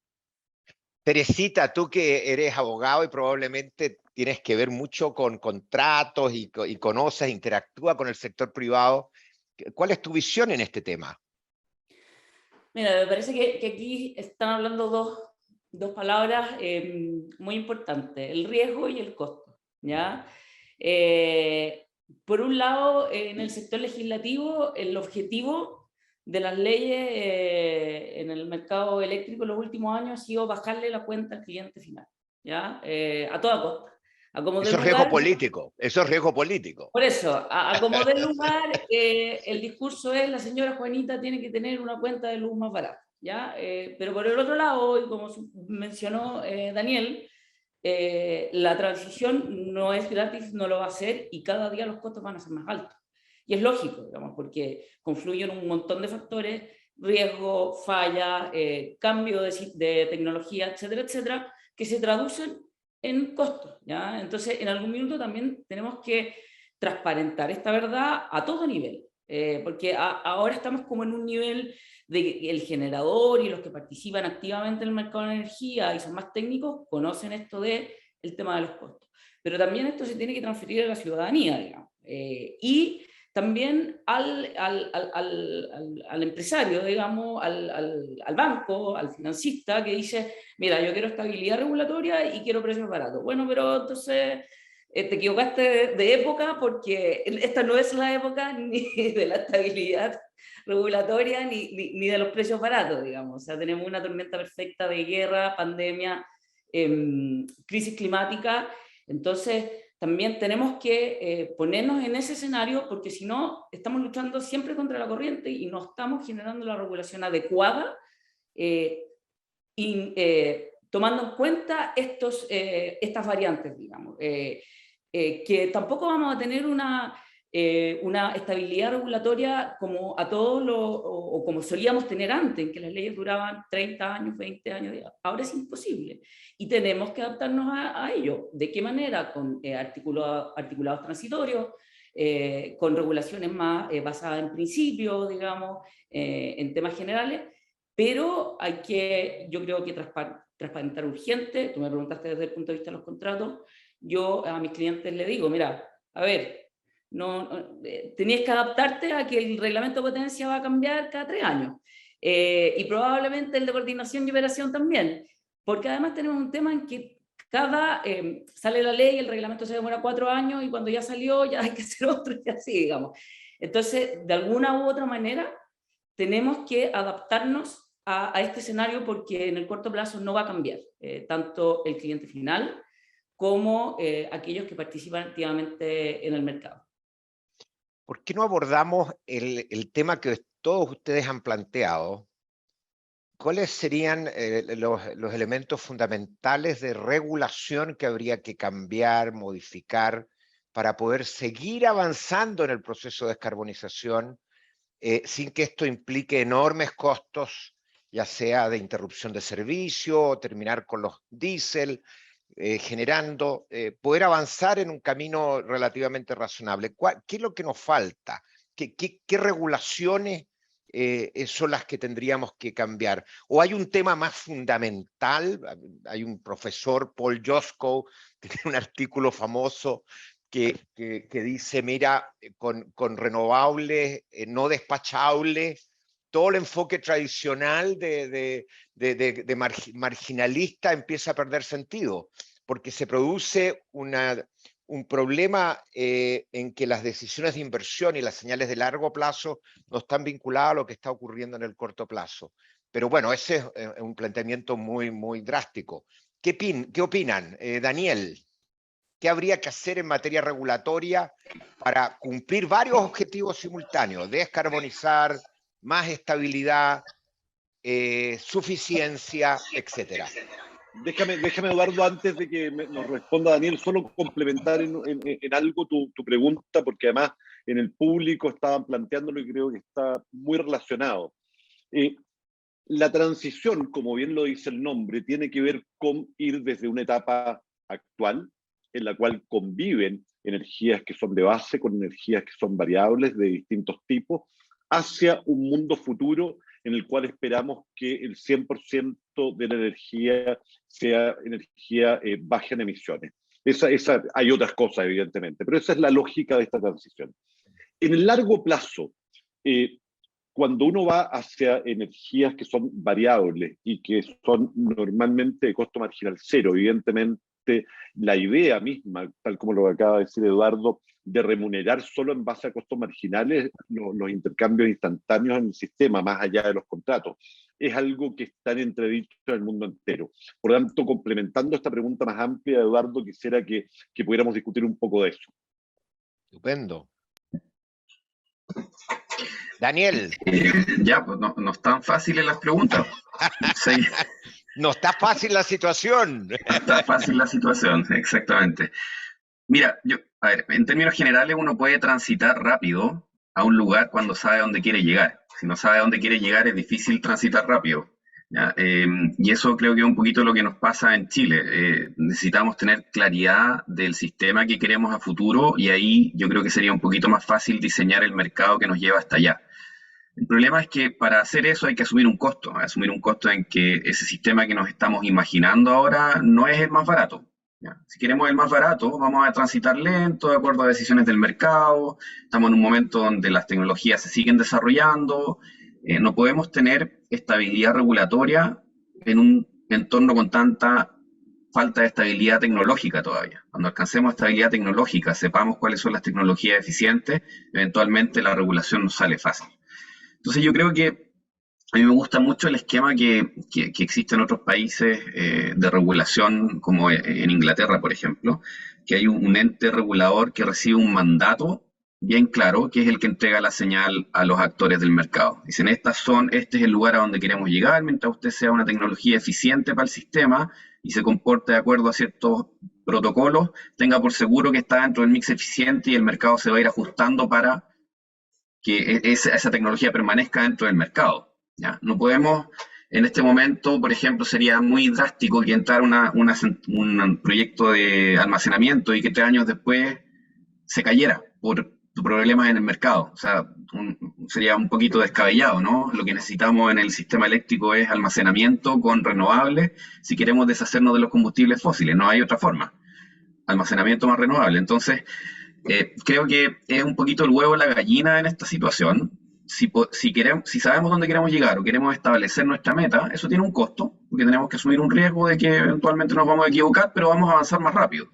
Teresita, tú que eres abogado y probablemente tienes que ver mucho con contratos y conoces, interactúa con el sector privado, ¿cuál es tu visión en este tema? Mira, me parece que aquí están hablando dos palabras muy importantes, el riesgo y el costo, ¿ya? Por un lado, en el sector legislativo, el objetivo de las leyes en el mercado eléctrico en los últimos años ha sido bajarle la cuenta al cliente final, ¿ya? A toda costa. Eso es riesgo político, eso es riesgo político. Por eso, a como dé lugar, el discurso es: la señora Juanita tiene que tener una cuenta de luz más barata, ¿ya? Pero por el otro lado, y como mencionó Daniel, la transición no es gratis, no lo va a ser, y cada día los costos van a ser más altos. Y es lógico, digamos, porque confluyen un montón de factores: riesgo, falla, cambio de tecnología, etcétera, etcétera, que se traducen en costos, ¿ya? Entonces, en algún minuto también tenemos que transparentar esta verdad a todo nivel, porque ahora estamos como en un nivel de que el generador y los que participan activamente en el mercado de la energía y son más técnicos conocen esto del tema de los costos, pero también esto se tiene que transferir a la ciudadanía, digamos, y también al empresario, digamos, al banco, al financista, que dice, mira, yo quiero estabilidad regulatoria y quiero precios baratos. Bueno, pero entonces te equivocaste de época, porque esta no es la época ni de la estabilidad regulatoria ni de los precios baratos, digamos. O sea, tenemos una tormenta perfecta de guerra, pandemia, crisis climática. Entonces también tenemos que ponernos en ese escenario, porque si no, estamos luchando siempre contra la corriente y no estamos generando la regulación adecuada, tomando en cuenta estas variantes, digamos. Que tampoco vamos a tener una estabilidad regulatoria como a todos o como solíamos tener antes, en que las leyes duraban 30 años, 20 años. Ahora es imposible y tenemos que adaptarnos a ello. ¿De qué manera? Con articulados transitorios, con regulaciones más basadas en principios, digamos, en temas generales, pero hay que, yo creo que transparentar urgente. Tú me preguntaste desde el punto de vista de los contratos. Yo a mis clientes les digo, mira, a ver, tenías que adaptarte a que el reglamento de potencia va a cambiar cada 3 años. Y probablemente el de coordinación y operación también, porque además tenemos un tema en que sale la ley, el reglamento se demora 4 años y cuando ya salió ya hay que hacer otro y así, digamos. Entonces, de alguna u otra manera, tenemos que adaptarnos a este escenario, porque en el corto plazo no va a cambiar, tanto el cliente final como aquellos que participan activamente en el mercado. ¿Por qué no abordamos el tema que todos ustedes han planteado? ¿Cuáles serían los elementos fundamentales de regulación que habría que cambiar, modificar, para poder seguir avanzando en el proceso de descarbonización sin que esto implique enormes costos, ya sea de interrupción de servicio o terminar con los diésel, generando, poder avanzar en un camino relativamente razonable? ¿Qué es lo que nos falta? ¿Qué regulaciones son las que tendríamos que cambiar? ¿O hay un tema más fundamental? Hay un profesor, Paul Joskow, que tiene un artículo famoso que dice, mira, con renovables no despachables, todo el enfoque tradicional marginalista empieza a perder sentido, porque se produce un problema en que las decisiones de inversión y las señales de largo plazo no están vinculadas a lo que está ocurriendo en el corto plazo. Pero bueno, ese es un planteamiento muy, muy drástico. ¿Qué opinan? Daniel, ¿qué habría que hacer en materia regulatoria para cumplir varios objetivos simultáneos? Descarbonizar, más estabilidad, suficiencia, etcétera. Déjame, Eduardo, antes de que nos responda Daniel, solo complementar en algo tu pregunta, porque además en el público estaban planteándolo y creo que está muy relacionado. La transición, como bien lo dice el nombre, tiene que ver con ir desde una etapa actual, en la cual conviven energías que son de base con energías que son variables de distintos tipos, hacia un mundo futuro en el cual esperamos que el 100% de la energía sea energía baja en emisiones. Hay otras cosas, evidentemente, pero esa es la lógica de esta transición. En el largo plazo, cuando uno va hacia energías que son variables y que son normalmente de costo marginal cero, evidentemente la idea misma, tal como lo acaba de decir Eduardo, de remunerar solo en base a costos marginales los intercambios instantáneos en el sistema, más allá de los contratos, es algo que está en entredicho en el mundo entero. Por lo tanto, complementando esta pregunta más amplia, Eduardo, quisiera que pudiéramos discutir un poco de eso. Estupendo. Daniel. Ya, pues no están fáciles las preguntas. Sí. No está fácil la situación. No está fácil la situación, exactamente. Mira, a ver, en términos generales uno puede transitar rápido a un lugar cuando sabe a dónde quiere llegar. Si no sabe a dónde quiere llegar es difícil transitar rápido, ¿ya? Y eso creo que es un poquito lo que nos pasa en Chile. Necesitamos tener claridad del sistema que queremos a futuro y ahí yo creo que sería un poquito más fácil diseñar el mercado que nos lleva hasta allá. El problema es que para hacer eso hay que asumir un costo en que ese sistema que nos estamos imaginando ahora no es el más barato. ¿ya? Si queremos el más barato, vamos a transitar lento, de acuerdo a decisiones del mercado. Estamos en un momento donde las tecnologías se siguen desarrollando. No podemos tener estabilidad regulatoria en un entorno con tanta falta de estabilidad tecnológica todavía. Cuando alcancemos estabilidad tecnológica, sepamos cuáles son las tecnologías eficientes, eventualmente la regulación nos sale fácil. Entonces yo creo que a mí me gusta mucho el esquema que existe en otros países de regulación, como en Inglaterra, por ejemplo, que hay un ente regulador que recibe un mandato bien claro, que es el que entrega la señal a los actores del mercado. Dicen, este es el lugar a donde queremos llegar, mientras usted sea una tecnología eficiente para el sistema y se comporte de acuerdo a ciertos protocolos, tenga por seguro que está dentro del mix eficiente y el mercado se va a ir ajustando para que esa tecnología permanezca dentro del mercado. ¿Ya? No podemos, en este momento, por ejemplo, sería muy drástico que entrara un proyecto de almacenamiento y que 3 años después se cayera por problemas en el mercado. O sea, sería un poquito descabellado, ¿no? Lo que necesitamos en el sistema eléctrico es almacenamiento con renovables si queremos deshacernos de los combustibles fósiles. No hay otra forma. Almacenamiento más renovable. Entonces, creo que es un poquito el huevo y la gallina en esta situación. Si sabemos dónde queremos llegar o queremos establecer nuestra meta, eso tiene un costo, porque tenemos que asumir un riesgo de que eventualmente nos vamos a equivocar, pero vamos a avanzar más rápido.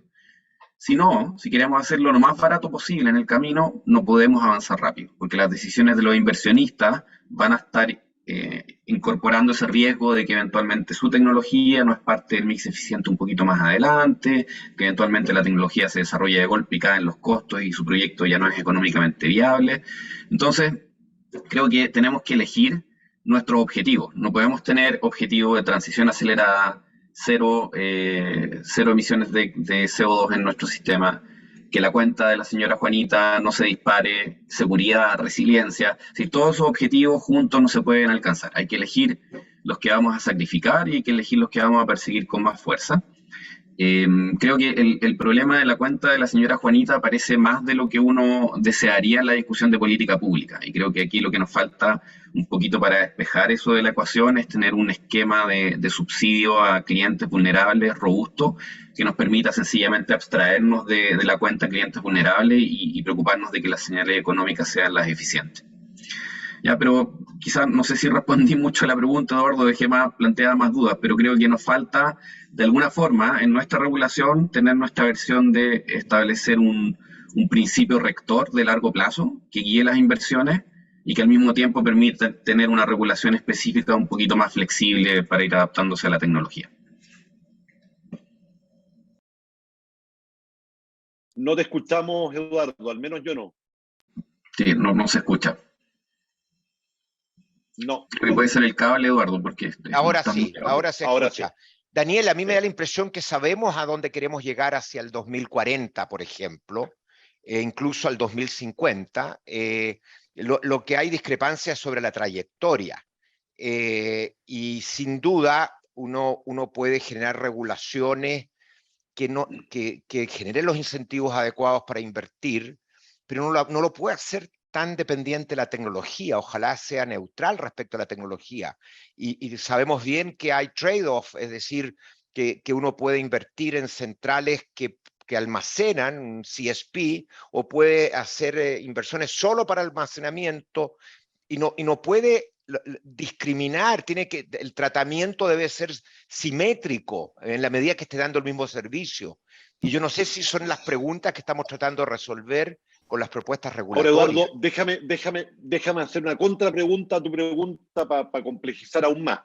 Si no, si queremos hacerlo lo más barato posible en el camino, no podemos avanzar rápido, porque las decisiones de los inversionistas van a estar incorporando ese riesgo de que eventualmente su tecnología no es parte del mix eficiente un poquito más adelante, que eventualmente la tecnología se desarrolla de golpe y cae en los costos y su proyecto ya no es económicamente viable. Entonces, creo que tenemos que elegir nuestros objetivos. No podemos tener objetivos de transición acelerada, cero emisiones de CO2 en nuestro sistema, que la cuenta de la señora Juanita no se dispare, seguridad, resiliencia. Si todos esos objetivos juntos no se pueden alcanzar, hay que elegir los que vamos a sacrificar y hay que elegir los que vamos a perseguir con más fuerza. Creo que el problema de la cuenta de la señora Juanita parece más de lo que uno desearía en la discusión de política pública. Y creo que aquí lo que nos falta un poquito para despejar eso de la ecuación es tener un esquema de subsidio a clientes vulnerables robusto que nos permita sencillamente abstraernos de la cuenta clientes vulnerables y preocuparnos de que las señales económicas sean las eficientes. Ya, pero quizás no sé si respondí mucho a la pregunta, Eduardo, dejé planteadas más dudas, pero creo que nos falta, de alguna forma, en nuestra regulación, tener nuestra versión de establecer un principio rector de largo plazo que guíe las inversiones y que al mismo tiempo permita tener una regulación específica un poquito más flexible para ir adaptándose a la tecnología. No te escuchamos, Eduardo, al menos yo no. Sí, no se escucha. No. Creo que puede ser el cable, Eduardo, porque... Ahora sí, ahora se escucha. Sí. Daniel, a mí me da la impresión que sabemos a dónde queremos llegar hacia el 2040, por ejemplo, incluso al 2050. Lo que hay discrepancias sobre la trayectoria. Y sin duda uno puede generar regulaciones que generen los incentivos adecuados para invertir, pero no lo puede hacer tan dependiente de la tecnología. Ojalá sea neutral respecto a la tecnología. Y sabemos bien que hay trade-off, es decir, que uno puede invertir en centrales que almacenan un CSP o puede hacer inversiones solo para almacenamiento y no puede discriminar, el tratamiento debe ser simétrico en la medida que esté dando el mismo servicio. Y yo no sé si son las preguntas que estamos tratando de resolver con las propuestas regulatorias. Ahora, Eduardo, déjame hacer una contrapregunta a tu pregunta para complejizar aún más.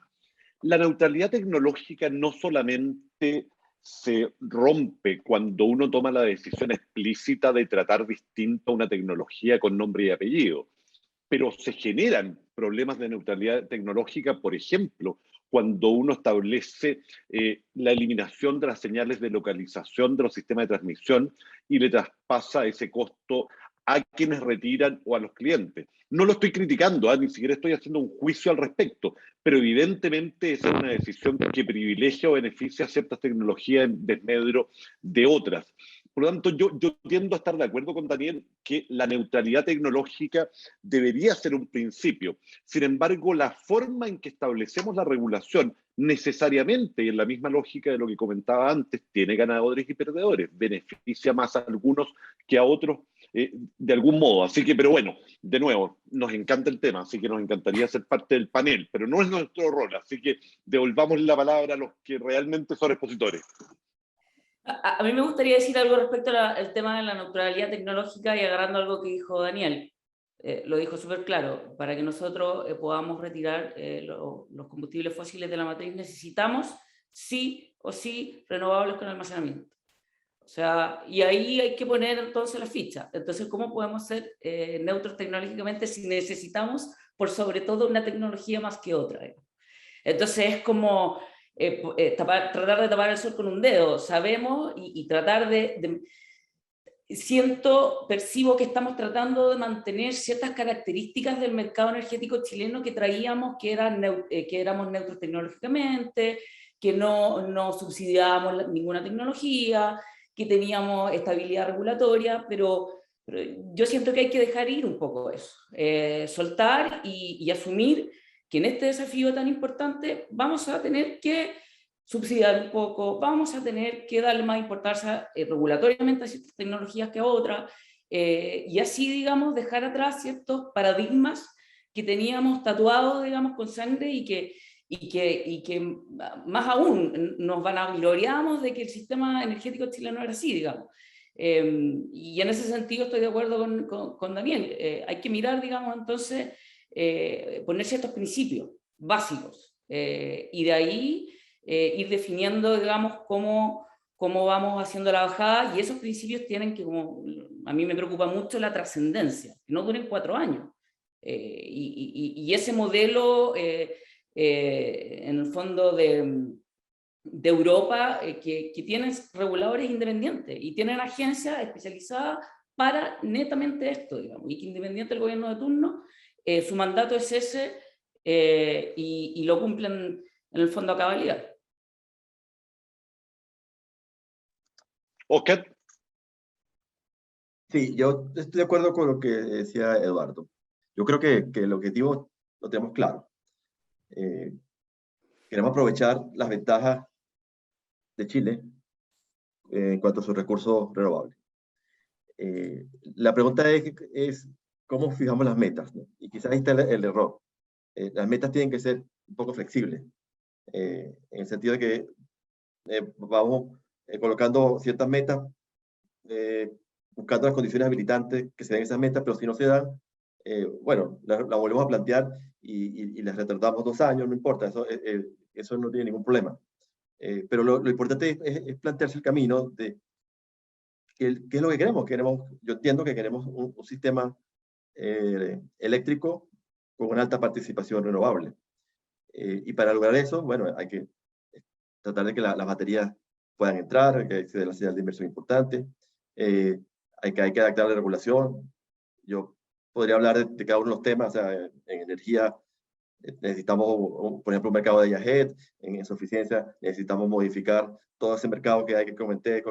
La neutralidad tecnológica no solamente se rompe cuando uno toma la decisión explícita de tratar distinto a una tecnología con nombre y apellido, pero se generan problemas de neutralidad tecnológica, por ejemplo, cuando uno establece la eliminación de las señales de localización de los sistemas de transmisión y le traspasa ese costo a quienes retiran o a los clientes. No lo estoy criticando, ni siquiera estoy haciendo un juicio al respecto, pero evidentemente esa es una decisión que privilegia o beneficia a ciertas tecnologías en desmedro de otras. Por lo tanto, yo tiendo a estar de acuerdo con Daniel que la neutralidad tecnológica debería ser un principio. Sin embargo, la forma en que establecemos la regulación necesariamente, y en la misma lógica de lo que comentaba antes, tiene ganadores y perdedores, beneficia más a algunos que a otros de algún modo. Así que, pero bueno, de nuevo, nos encanta el tema, así que nos encantaría ser parte del panel, pero no es nuestro rol, así que devolvamos la palabra a los que realmente son expositores. A mí me gustaría decir algo respecto al tema de la neutralidad tecnológica y agarrando algo que dijo Daniel. Lo dijo súper claro, para que nosotros podamos retirar los combustibles fósiles de la matriz necesitamos sí o sí renovables con almacenamiento. O sea, y ahí hay que poner entonces la ficha. Entonces, ¿cómo podemos ser neutros tecnológicamente si necesitamos por sobre todo una tecnología más que otra? Entonces es como tratar de tapar el sol con un dedo. Sabemos y tratar percibo que estamos tratando de mantener ciertas características del mercado energético chileno que traíamos, que éramos neutros tecnológicamente, que no subsidiábamos ninguna tecnología, que teníamos estabilidad regulatoria, pero yo siento que hay que dejar ir un poco eso, soltar y asumir que en este desafío tan importante vamos a tener que subsidiar un poco, vamos a tener que darle más importancia regulatoriamente a ciertas tecnologías que a otras, y así, digamos, dejar atrás ciertos paradigmas que teníamos tatuados, digamos, con sangre y que más aún nos vanagloriamos de que el sistema energético chileno era así, digamos. Y en ese sentido estoy de acuerdo con Daniel. Hay que mirar, digamos, entonces, poner ciertos principios básicos y de ahí ir definiendo, digamos, cómo vamos haciendo la bajada, y esos principios tienen que, como a mí me preocupa mucho, la trascendencia, que no duren 4 años. Y ese modelo, en el fondo de Europa, que tienen reguladores independientes y tienen agencias especializadas para netamente esto, digamos, y que independiente del gobierno de turno, su mandato es ese y lo cumplen en el fondo a cabalidad. Oscar. Sí, yo estoy de acuerdo con lo que decía Eduardo. Yo creo que el objetivo lo tenemos claro. Queremos aprovechar las ventajas de Chile en cuanto a sus recursos renovables. La pregunta es cómo fijamos las metas, ¿no? Y quizás ahí está el error. Las metas tienen que ser un poco flexibles, en el sentido de que vamos colocando ciertas metas, buscando las condiciones habilitantes que se den esas metas, pero si no se dan, bueno, la volvemos a plantear y las retardamos 2 años, no importa, eso no tiene ningún problema. Pero lo importante es plantearse el camino de qué es lo que queremos. Yo entiendo que queremos un sistema eléctrico con una alta participación renovable. Y para lograr eso, bueno, hay que tratar de que las baterías puedan entrar, hay que acceder a la señal de inversión importante, hay que adaptar la regulación. Yo podría hablar de cada uno de los temas, o sea, en energía necesitamos, por ejemplo, un mercado de IAGET, en su eficiencia necesitamos modificar todo ese mercado que hay que comentar,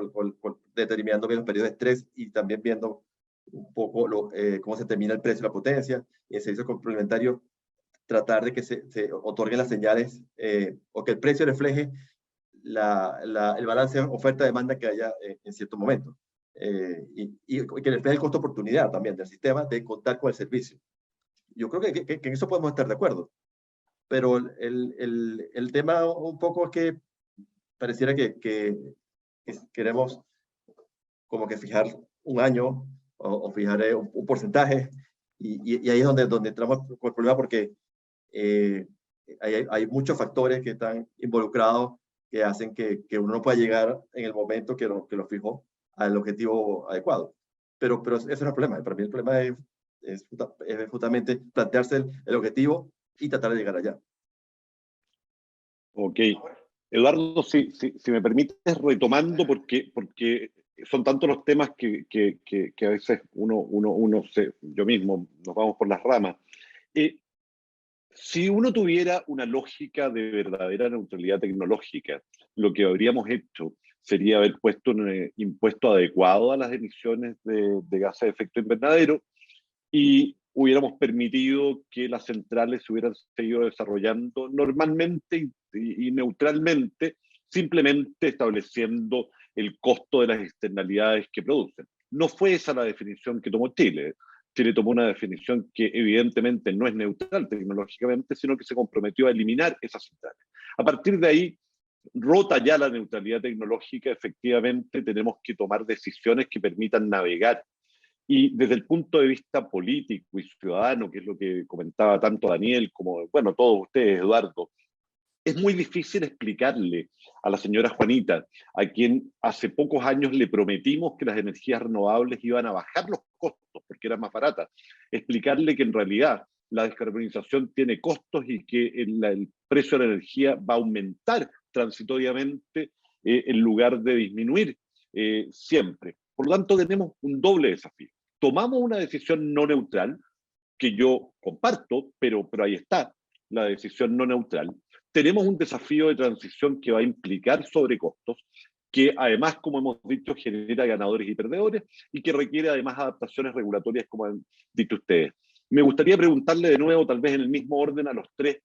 determinando bien los periodos de estrés y también viendo un poco cómo se determina el precio y la potencia, y en servicios complementarios tratar de que se otorguen las señales o que el precio refleje el balance oferta-demanda que haya en cierto momento. Y que refleje el costo-oportunidad también del sistema de contar con el servicio. Yo creo que en eso podemos estar de acuerdo. Pero el tema un poco es que pareciera que queremos como que fijar un año o fijar un porcentaje, y ahí es donde entramos con el problema, porque hay muchos factores que están involucrados que hacen que uno no pueda llegar en el momento que lo fijó al objetivo adecuado. Pero ese no es el problema. Para mí el problema es justamente plantearse el objetivo y tratar de llegar allá. Ok. Eduardo, si me permites, retomando, porque son tantos los temas que a veces yo mismo nos vamos por las ramas. Si uno tuviera una lógica de verdadera neutralidad tecnológica, lo que habríamos hecho sería haber puesto un impuesto adecuado a las emisiones de gases de efecto invernadero y hubiéramos permitido que las centrales se hubieran seguido desarrollando normalmente y neutralmente, simplemente estableciendo el costo de las externalidades que producen. No fue esa la definición que tomó Chile. Chile tomó una definición que evidentemente no es neutral tecnológicamente, sino que se comprometió a eliminar esas centrales. A partir de ahí, rota ya la neutralidad tecnológica, efectivamente tenemos que tomar decisiones que permitan navegar. Y desde el punto de vista político y ciudadano, que es lo que comentaba tanto Daniel como, bueno, todos ustedes, Eduardo, es muy difícil explicarle a la señora Juanita, a quien hace pocos años le prometimos que las energías renovables iban a bajar los costos porque eran más baratas, explicarle que en realidad la descarbonización tiene costos y que el precio de la energía va a aumentar transitoriamente en lugar de disminuir siempre. Por lo tanto, tenemos un doble desafío. Tomamos una decisión no neutral, que yo comparto, pero ahí está, la decisión no neutral. Tenemos un desafío de transición que va a implicar sobrecostos, que además, como hemos dicho, genera ganadores y perdedores, y que requiere además adaptaciones regulatorias, como han dicho ustedes. Me gustaría preguntarle de nuevo, tal vez en el mismo orden a los tres,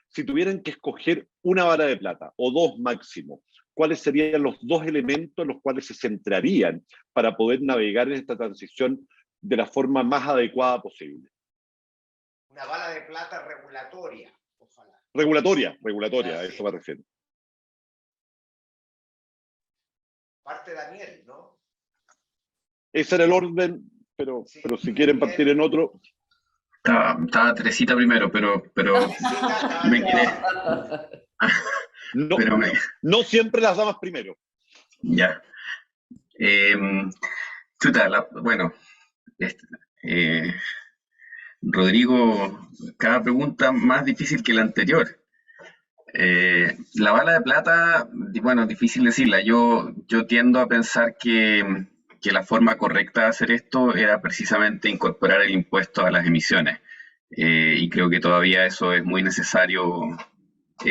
si tuvieran que escoger una vara de plata, o dos máximo, ¿cuáles serían los dos elementos en los cuales se centrarían para poder navegar en esta transición de la forma más adecuada posible? Una bala de plata regulatoria, ojalá. Regulatoria, a eso me refiero. Parte Daniel, ¿no? Ese era el orden, pero si quieren Daniel, partir en otro. Estaba Teresita primero, pero me quedé. No, Pero no siempre las damas primero. ya. Chuta, bueno, Rodrigo, cada pregunta más difícil que la anterior. La bala de plata, bueno, difícil decirla. Yo tiendo a pensar que la forma correcta de hacer esto era precisamente incorporar el impuesto a las emisiones. Y creo que todavía eso es muy necesario,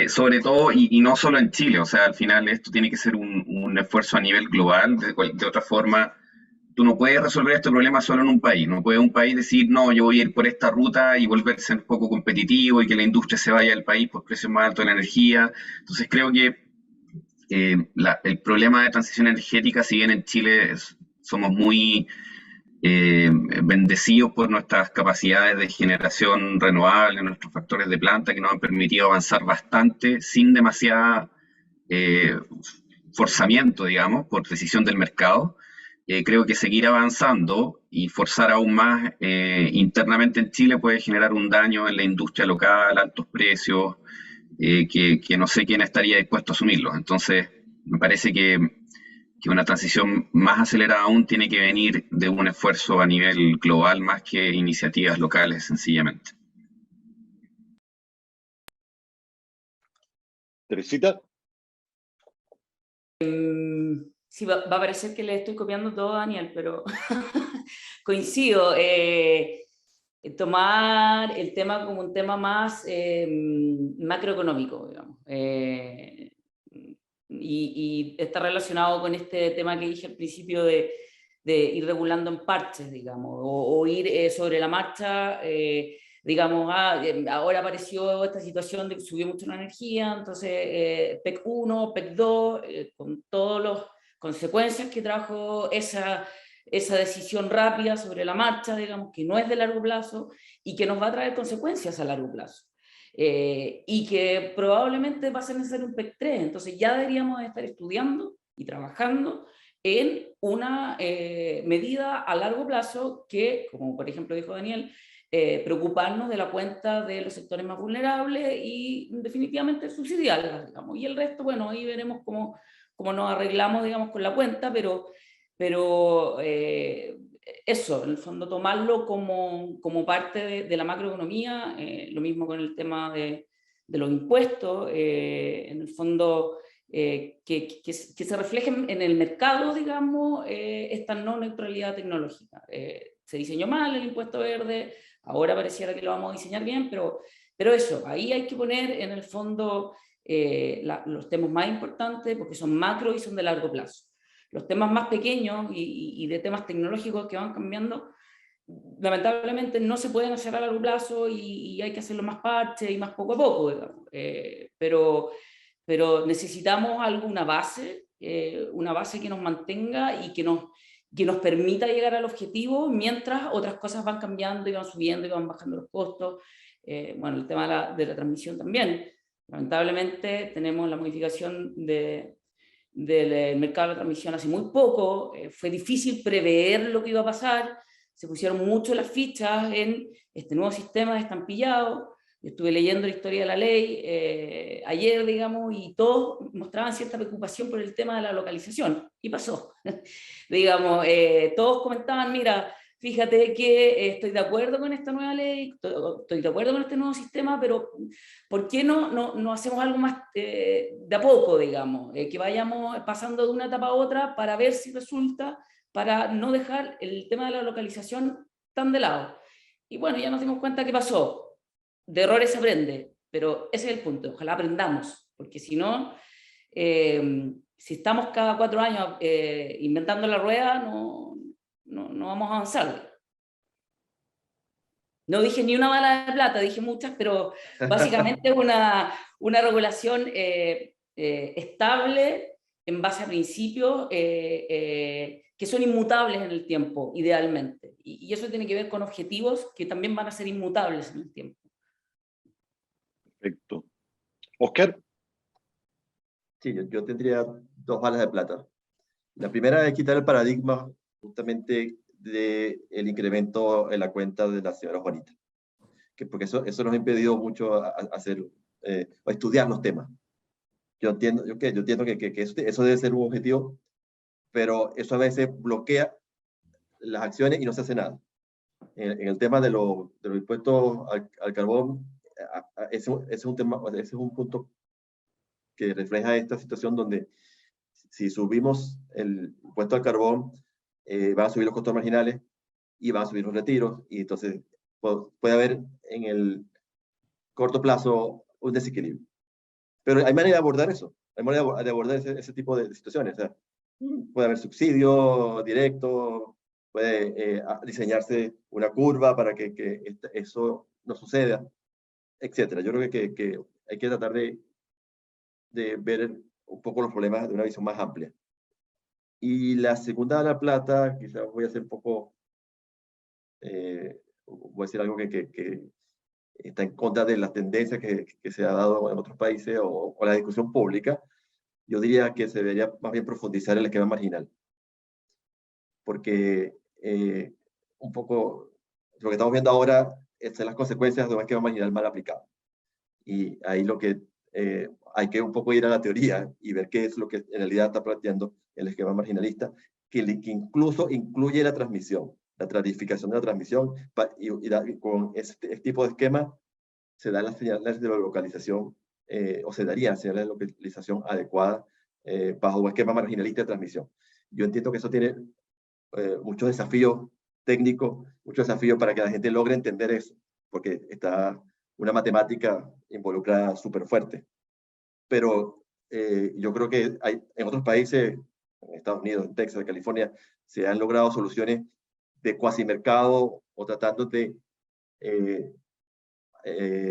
sobre todo, y no solo en Chile. O sea, al final esto tiene que ser un esfuerzo a nivel global. De otra forma, tú no puedes resolver este problema solo en un país. No puede un país decir, no, yo voy a ir por esta ruta y volverse un poco competitivo y que la industria se vaya del país por precios más altos de la energía. Entonces creo que el problema de transición energética, si bien en Chile somos muy bendecidos por nuestras capacidades de generación renovable, nuestros factores de planta que nos han permitido avanzar bastante sin demasiada forzamiento, digamos, por decisión del mercado. Creo que seguir avanzando y forzar aún más internamente en Chile puede generar un daño en la industria local, altos precios, que no sé quién estaría dispuesto a asumirlos. Entonces, me parece que una transición más acelerada aún tiene que venir de un esfuerzo a nivel global más que iniciativas locales, sencillamente. Teresita. Sí, va a parecer que le estoy copiando todo a Daniel, pero coincido. Tomar el tema como un tema más macroeconómico, digamos. Y está relacionado con este tema que dije al principio de ir regulando en parches, digamos, o ir sobre la marcha, digamos, ahora apareció esta situación de que subió mucho la energía, entonces PEC 1, PEC 2, con todas las consecuencias que trajo esa decisión rápida sobre la marcha, digamos, que no es de largo plazo y que nos va a traer consecuencias a largo plazo. Y que probablemente va a ser necesario un PEC 3, entonces ya deberíamos estar estudiando y trabajando en una medida a largo plazo que, como por ejemplo dijo Daniel, preocuparnos de la cuenta de los sectores más vulnerables y definitivamente subsidiarlas, digamos, y el resto, bueno, ahí veremos cómo nos arreglamos, digamos, con la cuenta, pero eso, en el fondo tomarlo como parte de la macroeconomía, lo mismo con el tema de los impuestos, en el fondo que se reflejen en el mercado, digamos, esta no neutralidad tecnológica. Se diseñó mal el impuesto verde, ahora pareciera que lo vamos a diseñar bien, pero eso, ahí hay que poner en el fondo los temas más importantes porque son macro y son de largo plazo. Los temas más pequeños y de temas tecnológicos que van cambiando, lamentablemente no se pueden hacer a largo plazo y hay que hacerlo más parche y más poco a poco, digamos. Pero necesitamos alguna base, una base que nos mantenga y que nos permita llegar al objetivo mientras otras cosas van cambiando y van subiendo y van bajando los costos. Bueno, el tema de la transmisión también. Lamentablemente tenemos la modificación del mercado de la transmisión hace muy poco, fue difícil prever lo que iba a pasar, se pusieron mucho las fichas en este nuevo sistema de estampillado. Yo estuve leyendo la historia de la ley ayer, digamos, y todos mostraban cierta preocupación por el tema de la localización, y pasó. Digamos, todos comentaban, mira, fíjate que estoy de acuerdo con esta nueva ley, estoy de acuerdo con este nuevo sistema, pero ¿por qué no hacemos algo más de a poco, digamos? Que vayamos pasando de una etapa a otra para ver si resulta, para no dejar el tema de la localización tan de lado. Y bueno, ya nos dimos cuenta que pasó. De errores se aprende, pero ese es el punto. Ojalá aprendamos, porque si no, si estamos cada 4 años inventando la rueda, no vamos a avanzar. No dije ni una bala de plata, dije muchas, pero básicamente una regulación estable en base a principios que son inmutables en el tiempo, idealmente. Y eso tiene que ver con objetivos que también van a ser inmutables en el tiempo. Perfecto. Oscar. Sí, yo tendría 2 balas de plata. La primera es quitar el paradigma justamente del incremento en la cuenta de la señora Juanita, porque eso nos ha impedido mucho a estudiar los temas. Yo entiendo que eso debe ser un objetivo, pero eso a veces bloquea las acciones y no se hace nada. En el tema de los impuestos al carbón, ese es un punto que refleja esta situación donde si subimos el impuesto al carbón, van a subir los costos marginales y van a subir los retiros, y entonces puede haber en el corto plazo un desequilibrio. Pero hay manera de abordar eso, hay manera de abordar ese tipo de situaciones. O sea, puede haber subsidio directo, puede diseñarse una curva para que eso no suceda, etc. Yo creo que hay que tratar de ver un poco los problemas de una visión más amplia. Y la segunda de la plata, quizás voy a hacer un poco, voy a decir algo que está en contra de las tendencias que se ha dado en otros países o la discusión pública. Yo diría que se debería más bien profundizar el esquema marginal. Porque un poco lo que estamos viendo ahora es las consecuencias de un esquema marginal mal aplicado. Y ahí lo que hay que un poco ir a la teoría y ver qué es lo que en realidad está planteando el esquema marginalista, que incluso incluye la transmisión, la tradificación de la transmisión, y con este tipo de esquema se dan las señales de localización, o se darían señales de localización adecuadas bajo un esquema marginalista de transmisión. Yo entiendo que eso tiene muchos desafíos técnicos, muchos desafíos para que la gente logre entender eso, porque está una matemática involucrada súper fuerte. Pero yo creo que en otros países, en Estados Unidos, en Texas, en California, se han logrado soluciones de cuasi mercado o tratando de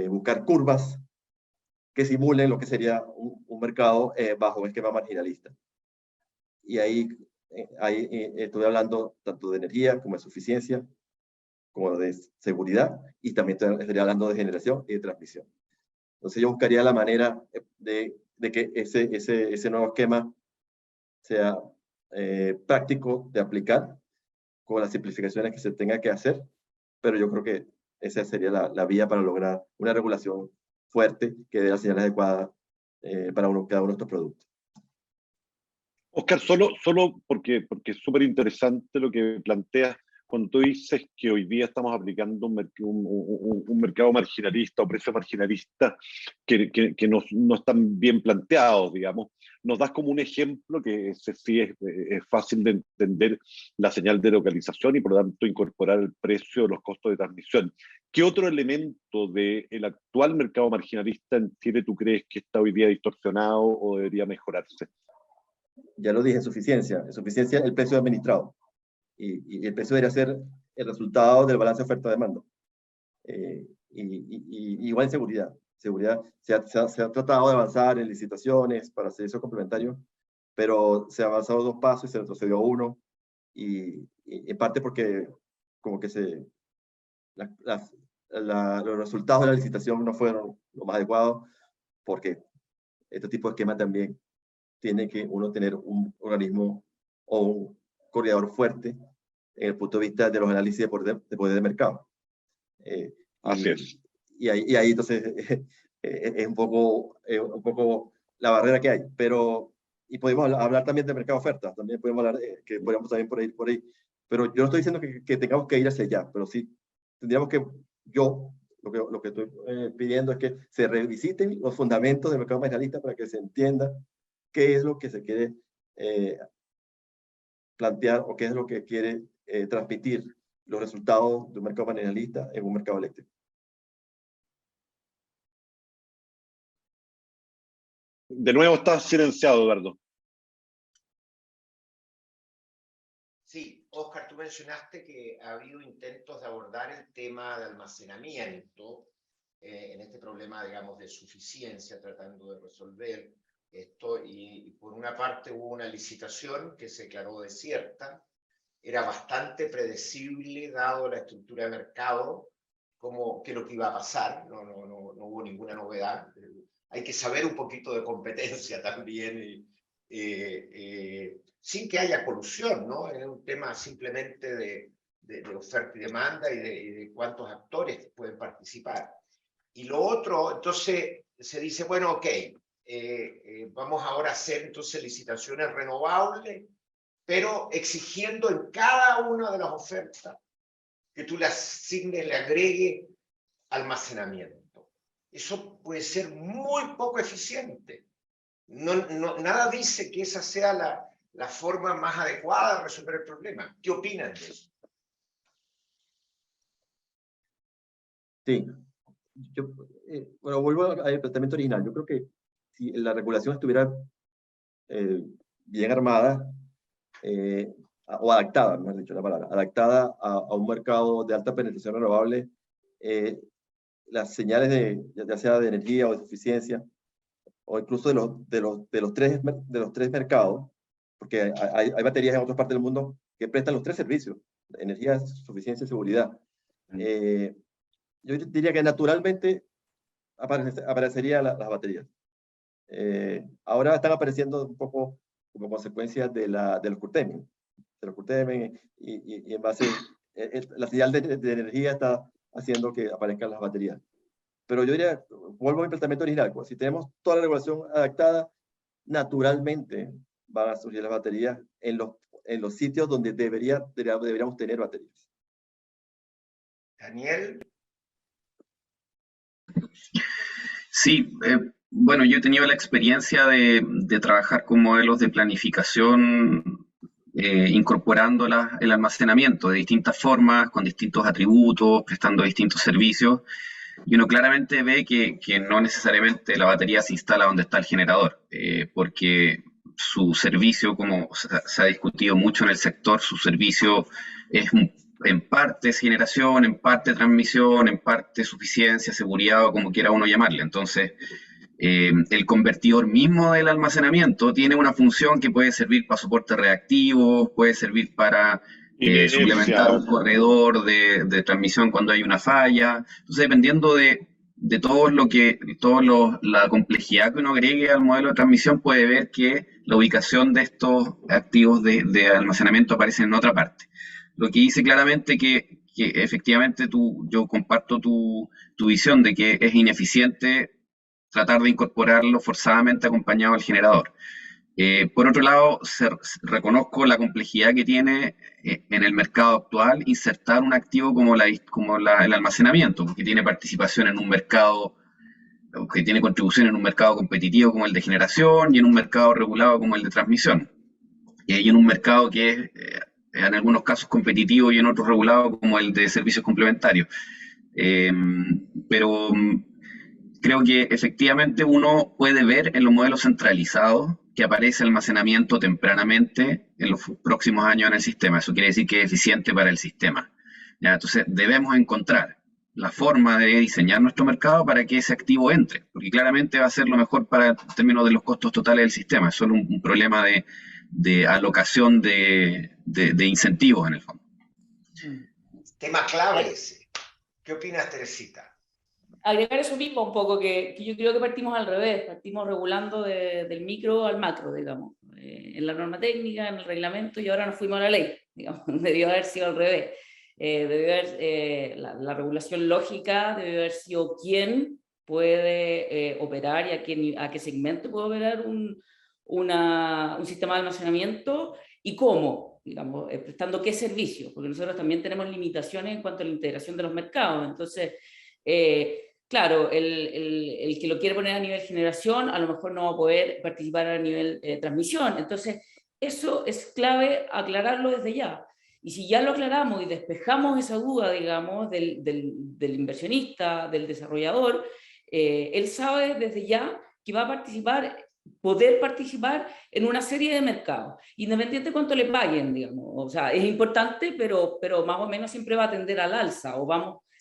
buscar curvas que simulen lo que sería un mercado bajo un esquema marginalista. Y ahí estoy hablando tanto de energía como de suficiencia, como de seguridad, y también estaría hablando de generación y de transmisión. Entonces yo buscaría la manera de que ese nuevo esquema sea práctico de aplicar, con las simplificaciones que se tenga que hacer, pero yo creo que esa sería la vía para lograr una regulación fuerte que dé las señales adecuadas para cada uno de estos productos. Oscar, solo porque es súper interesante lo que planteas cuando tú dices que hoy día estamos aplicando un mercado marginalista o precio marginalista que no están bien planteados, digamos. Nos das como un ejemplo que sí es fácil de entender la señal de localización y por lo tanto incorporar el precio de los costos de transmisión. ¿Qué otro elemento del actual mercado marginalista en Chile tú crees que está hoy día distorsionado o debería mejorarse? Ya lo dije, en suficiencia el precio administrado. Y el precio debería ser el resultado del balance oferta-demanda. Igual en seguridad. Seguridad se ha tratado de avanzar en licitaciones para servicios complementarios, pero se ha avanzado 2 pasos y se retrocedió 1, y en parte porque como que los resultados de la licitación no fueron lo más adecuados, porque este tipo de esquema también tiene que uno tener un organismo o un coordinador fuerte en el punto de vista de los análisis de poder de mercado. Así es. Y ahí entonces es un poco la barrera que hay. Y podemos hablar también de mercado oferta, también podemos hablar que podemos también por ahí. Pero yo no estoy diciendo que tengamos que ir hacia allá, pero sí tendríamos que, lo que estoy pidiendo es que se revisiten los fundamentos del mercado marginalista para que se entienda qué es lo que se quiere plantear o qué es lo que quiere transmitir los resultados de un mercado marginalista en un mercado eléctrico. De nuevo estás silenciado, Eduardo. Sí, Oscar, tú mencionaste que ha habido intentos de abordar el tema de almacenamiento en este problema, digamos, de suficiencia, tratando de resolver esto, y por una parte hubo una licitación que se declaró desierta, era bastante predecible, dado la estructura de mercado, como que lo que iba a pasar, no hubo ninguna novedad. Hay que saber un poquito de competencia también, sin que haya colusión, ¿no? Es un tema simplemente de oferta y demanda y de cuántos actores pueden participar. Y lo otro, entonces se dice, bueno, ok, vamos ahora a hacer entonces licitaciones renovables, pero exigiendo en cada una de las ofertas que tú le asignes, le agregues almacenamiento. Eso puede ser muy poco eficiente. Nada dice que esa sea la forma más adecuada de resolver el problema. ¿Qué opinan de eso? Sí. Bueno, vuelvo al planteamiento original. Yo creo que si la regulación estuviera bien armada, o adaptada, mejor dicho la palabra, adaptada a un mercado de alta penetración renovable, las señales ya sea de energía o de eficiencia, o incluso de los tres mercados, porque hay baterías en otras partes del mundo que prestan los 3 servicios: energía, suficiencia y seguridad. Yo diría que naturalmente aparecerían las baterías. Ahora están apareciendo un poco como consecuencia de los curtailment. Y en base, la señal de energía está haciendo que aparezcan las baterías. Pero yo diría, vuelvo a mi planteamiento original, pues, si tenemos toda la regulación adaptada, naturalmente van a surgir las baterías en los sitios donde deberíamos tener baterías. Daniel. Sí, bueno, yo he tenido la experiencia de trabajar con modelos de planificación incorporando el almacenamiento de distintas formas, con distintos atributos, prestando distintos servicios, y uno claramente ve que no necesariamente la batería se instala donde está el generador, porque su servicio, como se ha discutido mucho en el sector, su servicio es en parte generación, en parte transmisión, en parte suficiencia, seguridad o como quiera uno llamarle. Entonces, el convertidor mismo del almacenamiento tiene una función que puede servir para soporte reactivo, puede servir para suplementar un corredor de transmisión cuando hay una falla. Entonces, dependiendo de la complejidad que uno agregue al modelo de transmisión, puede ver que la ubicación de estos activos de almacenamiento aparece en otra parte. Lo que dice claramente que efectivamente yo comparto tu visión de que es ineficiente tratar de incorporarlo forzadamente acompañado del generador. Por otro lado, reconozco la complejidad que tiene en el mercado actual insertar un activo como el almacenamiento, porque tiene participación en un mercado, que tiene contribución en un mercado competitivo como el de generación y en un mercado regulado como el de transmisión. Y en un mercado que es en algunos casos competitivo y en otros regulado como el de servicios complementarios. Pero creo que efectivamente uno puede ver en los modelos centralizados que aparece almacenamiento tempranamente en los próximos años en el sistema. Eso quiere decir que es eficiente para el sistema. ¿ya? Entonces debemos encontrar la forma de diseñar nuestro mercado para que ese activo entre, porque claramente va a ser lo mejor para en términos de los costos totales del sistema. Es solo un problema de alocación de incentivos en el fondo. Tema clave ese. ¿Qué opinas, Teresita? Agregar eso mismo un poco, que yo creo que partimos al revés, partimos regulando del micro al macro, digamos, en la norma técnica, en el reglamento, y ahora nos fuimos a la ley, digamos, debió haber sido al revés. Debió haber, la regulación lógica debió haber sido quién puede operar y a qué segmento puede operar un sistema de almacenamiento y cómo, digamos, prestando qué servicios, porque nosotros también tenemos limitaciones en cuanto a la integración de los mercados. Entonces, claro, el que lo quiere poner a nivel generación a lo mejor no va a poder participar a nivel transmisión. Entonces, eso es clave aclararlo desde ya. Y si ya lo aclaramos y despejamos esa duda, digamos, del inversionista, del desarrollador, él sabe desde ya que va a poder participar en una serie de mercados, independiente de cuánto le paguen, digamos. O sea, es importante, pero más o menos siempre va a tender al alza,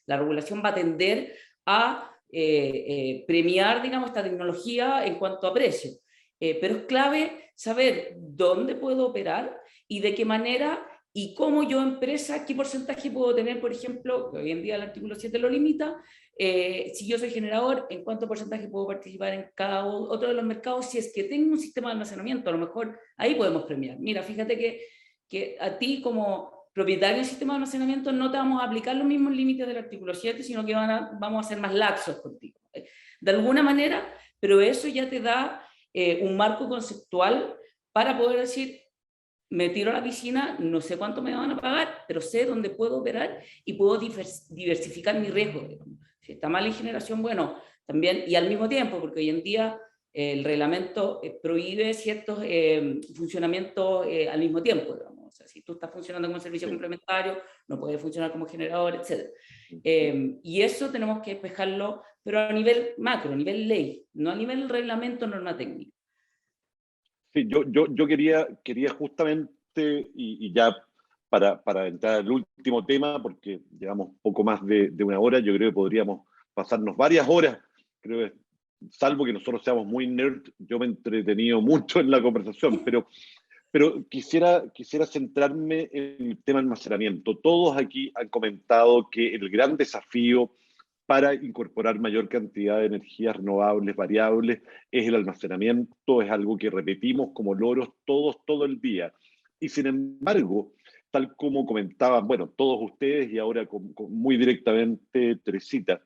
la regulación va a tender a premiar, digamos, esta tecnología en cuanto a precio. Pero es clave saber dónde puedo operar y de qué manera y cómo yo, empresa, qué porcentaje puedo tener, por ejemplo, que hoy en día el artículo 7 lo limita, si yo soy generador, en cuánto porcentaje puedo participar en cada otro de los mercados, si es que tengo un sistema de almacenamiento, a lo mejor ahí podemos premiar. Mira, fíjate que a ti como propietario del sistema de almacenamiento no te vamos a aplicar los mismos límites del artículo 7, sino que vamos a ser más laxos contigo. De alguna manera, pero eso ya te da un marco conceptual para poder decir, me tiro a la piscina, no sé cuánto me van a pagar, pero sé dónde puedo operar y puedo diversificar mi riesgo. Si está mal en generación, bueno, también, y al mismo tiempo, porque hoy en día el reglamento prohíbe ciertos funcionamientos al mismo tiempo, digamos. O sea, si tú estás funcionando como servicio complementario, no puedes funcionar como generador, etc. Y eso tenemos que despejarlo, pero a nivel macro, a nivel ley, no a nivel reglamento, norma técnica. Sí, yo quería justamente, y ya para entrar al último tema, porque llevamos poco más de una hora, yo creo que podríamos pasarnos varias horas, creo que, salvo que nosotros seamos muy nerd, yo me he entretenido mucho en la conversación, pero quisiera centrarme en el tema almacenamiento. Todos aquí han comentado que el gran desafío para incorporar mayor cantidad de energías renovables, variables, es el almacenamiento, es algo que repetimos como loros todos, todo el día. Y sin embargo, tal como comentaban, bueno, todos ustedes y ahora muy directamente Teresita,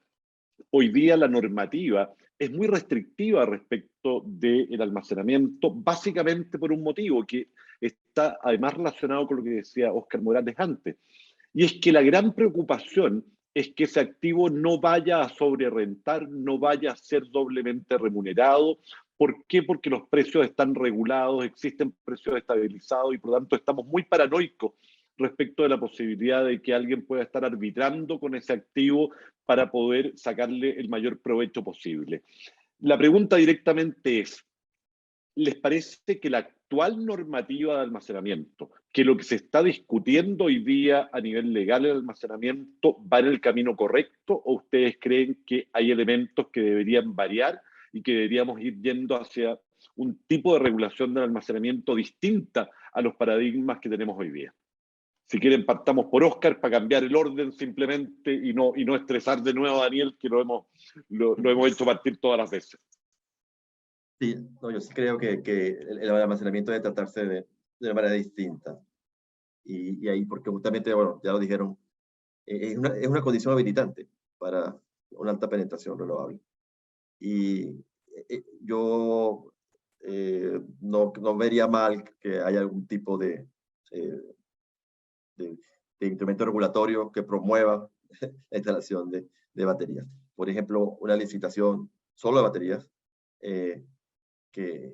hoy día la normativa es muy restrictiva respecto del almacenamiento, básicamente por un motivo que está además relacionado con lo que decía Óscar Morales antes, y es que la gran preocupación es que ese activo no vaya a sobrerentar, no vaya a ser doblemente remunerado. ¿Por qué? Porque los precios están regulados, existen precios estabilizados y por lo tanto estamos muy paranoicos respecto de la posibilidad de que alguien pueda estar arbitrando con ese activo para poder sacarle el mayor provecho posible. La pregunta directamente es, ¿les parece que la actual normativa de almacenamiento, que lo que se está discutiendo hoy día a nivel legal del almacenamiento, va en el camino correcto, o ustedes creen que hay elementos que deberían variar y que deberíamos ir yendo hacia un tipo de regulación del almacenamiento distinta a los paradigmas que tenemos hoy día? Si quieren, partamos por Óscar para cambiar el orden simplemente y no estresar de nuevo a Daniel, que lo hemos hecho partir todas las veces. Sí, no, yo sí creo que el almacenamiento debe tratarse de una manera distinta. Y ahí, porque justamente, bueno, ya lo dijeron, es una condición habilitante para una alta penetración renovable. Y yo no vería mal que haya algún tipo de instrumento regulatorio que promueva la instalación de baterías. Por ejemplo, una licitación solo de baterías, que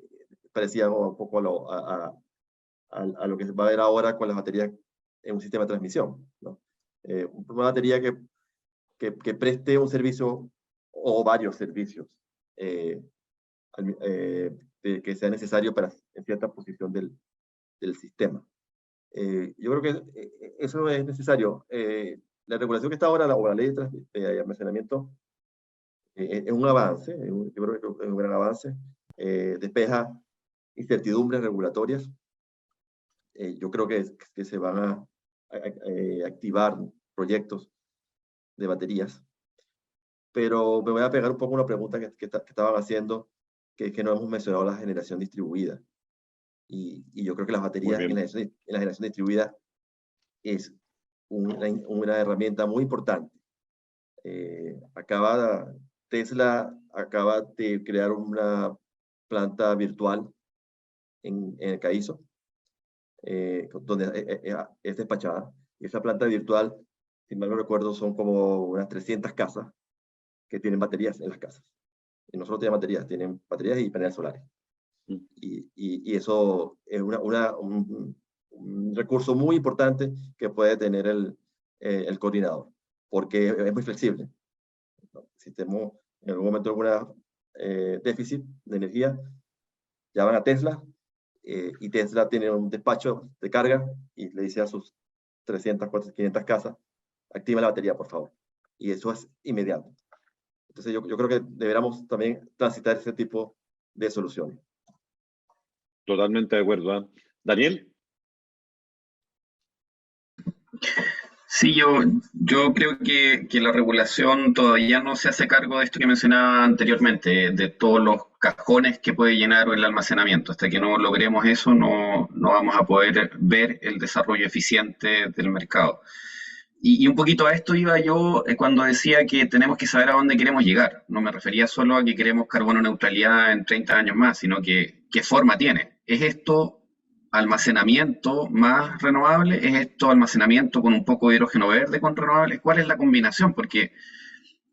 parecía un poco a lo que se va a ver ahora con las baterías en un sistema de transmisión, ¿no? Una batería que preste un servicio o varios servicios que sea necesario para en cierta posición del sistema. Yo creo que eso es necesario. la regulación que está ahora, o la ley de almacenamiento, es un avance, yo creo que es un gran avance, despeja incertidumbres regulatorias. Yo creo que se van a activar proyectos de baterías. Pero me voy a pegar un poco una pregunta que estaban haciendo, que no hemos mencionado la generación distribuida. Y yo creo que las baterías en la generación distribuida es una herramienta muy importante. Tesla acaba de crear una planta virtual en el Carrizo, donde es despachada. Y esa planta virtual, si mal no recuerdo, son como unas 300 casas que tienen baterías en las casas. Y no solo tienen baterías y paneles solares. Y eso es un recurso muy importante que puede tener el coordinador, porque es muy flexible. Si tenemos en algún momento alguna déficit de energía, llaman a Tesla, y Tesla tiene un despacho de carga y le dice a sus 300, 400, 500 casas, activa la batería, por favor. Y eso es inmediato. Entonces yo creo que deberíamos también transitar ese tipo de soluciones. Totalmente de acuerdo, ¿eh? Daniel. Sí, yo creo que la regulación todavía no se hace cargo de esto que mencionaba anteriormente, de todos los cajones que puede llenar el almacenamiento. Hasta que no logremos eso, no vamos a poder ver el desarrollo eficiente del mercado. Y un poquito a esto iba yo cuando decía que tenemos que saber a dónde queremos llegar. No me refería solo a que queremos carbono neutralidad en 30 años más, sino que qué forma tiene. ¿Es esto almacenamiento más renovable? ¿Es esto almacenamiento con un poco de hidrógeno verde con renovables? ¿Cuál es la combinación? Porque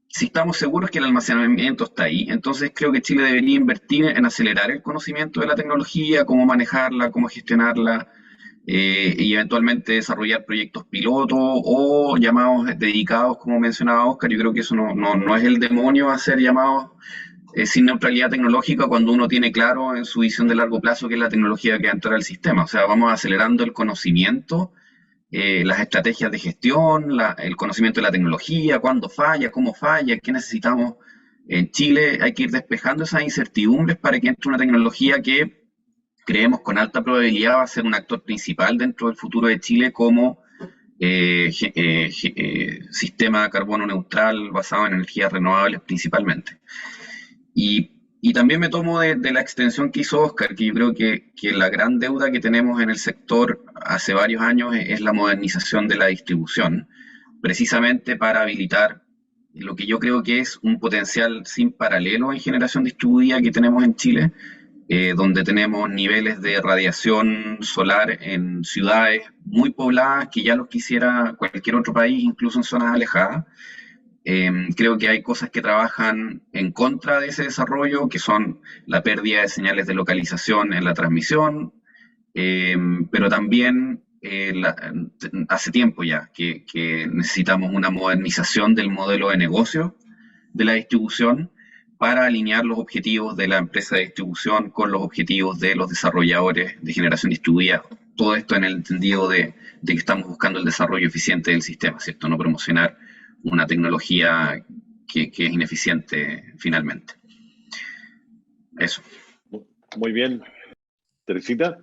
si estamos seguros que el almacenamiento está ahí, entonces creo que Chile debería invertir en acelerar el conocimiento de la tecnología, cómo manejarla, cómo gestionarla, y eventualmente desarrollar proyectos piloto o llamados dedicados, como mencionaba Oscar. Yo creo que eso no es el demonio hacer llamados sin neutralidad tecnológica cuando uno tiene claro en su visión de largo plazo qué es la tecnología que va a entrar al sistema. O sea, vamos acelerando el conocimiento, las estrategias de gestión, el conocimiento de la tecnología, cuándo falla, cómo falla, qué necesitamos. En Chile hay que ir despejando esas incertidumbres para que entre una tecnología que creemos con alta probabilidad va a ser un actor principal dentro del futuro de Chile como sistema de carbono neutral basado en energías renovables principalmente. Y también me tomo de la extensión que hizo Oscar, que yo creo que la gran deuda que tenemos en el sector hace varios años es la modernización de la distribución, precisamente para habilitar lo que yo creo que es un potencial sin paralelo en generación distribuida que tenemos en Chile, donde tenemos niveles de radiación solar en ciudades muy pobladas que ya los quisiera cualquier otro país, incluso en zonas alejadas. Creo que hay cosas que trabajan en contra de ese desarrollo, que son la pérdida de señales de localización en la transmisión, pero también hace tiempo ya que necesitamos una modernización del modelo de negocio de la distribución para alinear los objetivos de la empresa de distribución con los objetivos de los desarrolladores de generación distribuida. Todo esto en el entendido de que estamos buscando el desarrollo eficiente del sistema, ¿cierto? No promocionar una tecnología que es ineficiente finalmente. Eso. Muy bien. Teresita.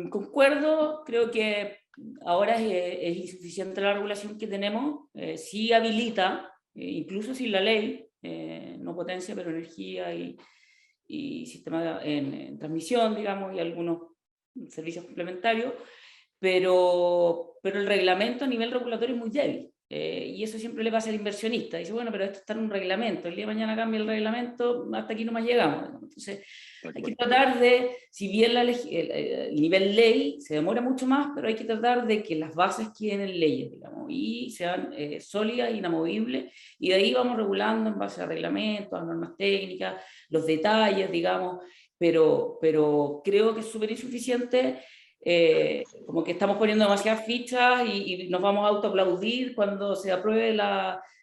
Concuerdo, creo que ahora es insuficiente la regulación que tenemos. Sí habilita, incluso sin la ley, no potencia, pero energía y sistema en transmisión, digamos, y algunos servicios complementarios, pero el reglamento a nivel regulatorio es muy débil. Y eso siempre le pasa al inversionista. Dice, bueno, pero esto está en un reglamento, el día de mañana cambia el reglamento, hasta aquí no más llegamos. Entonces, hay que tratar de, si bien el nivel ley se demora mucho más, pero hay que tratar de que las bases queden en leyes, digamos, y sean sólidas, inamovibles, y de ahí vamos regulando en base a reglamentos, a normas técnicas, los detalles, digamos, pero creo que es súper insuficiente. Como que estamos poniendo demasiadas fichas y nos vamos a autoaplaudir cuando se apruebe el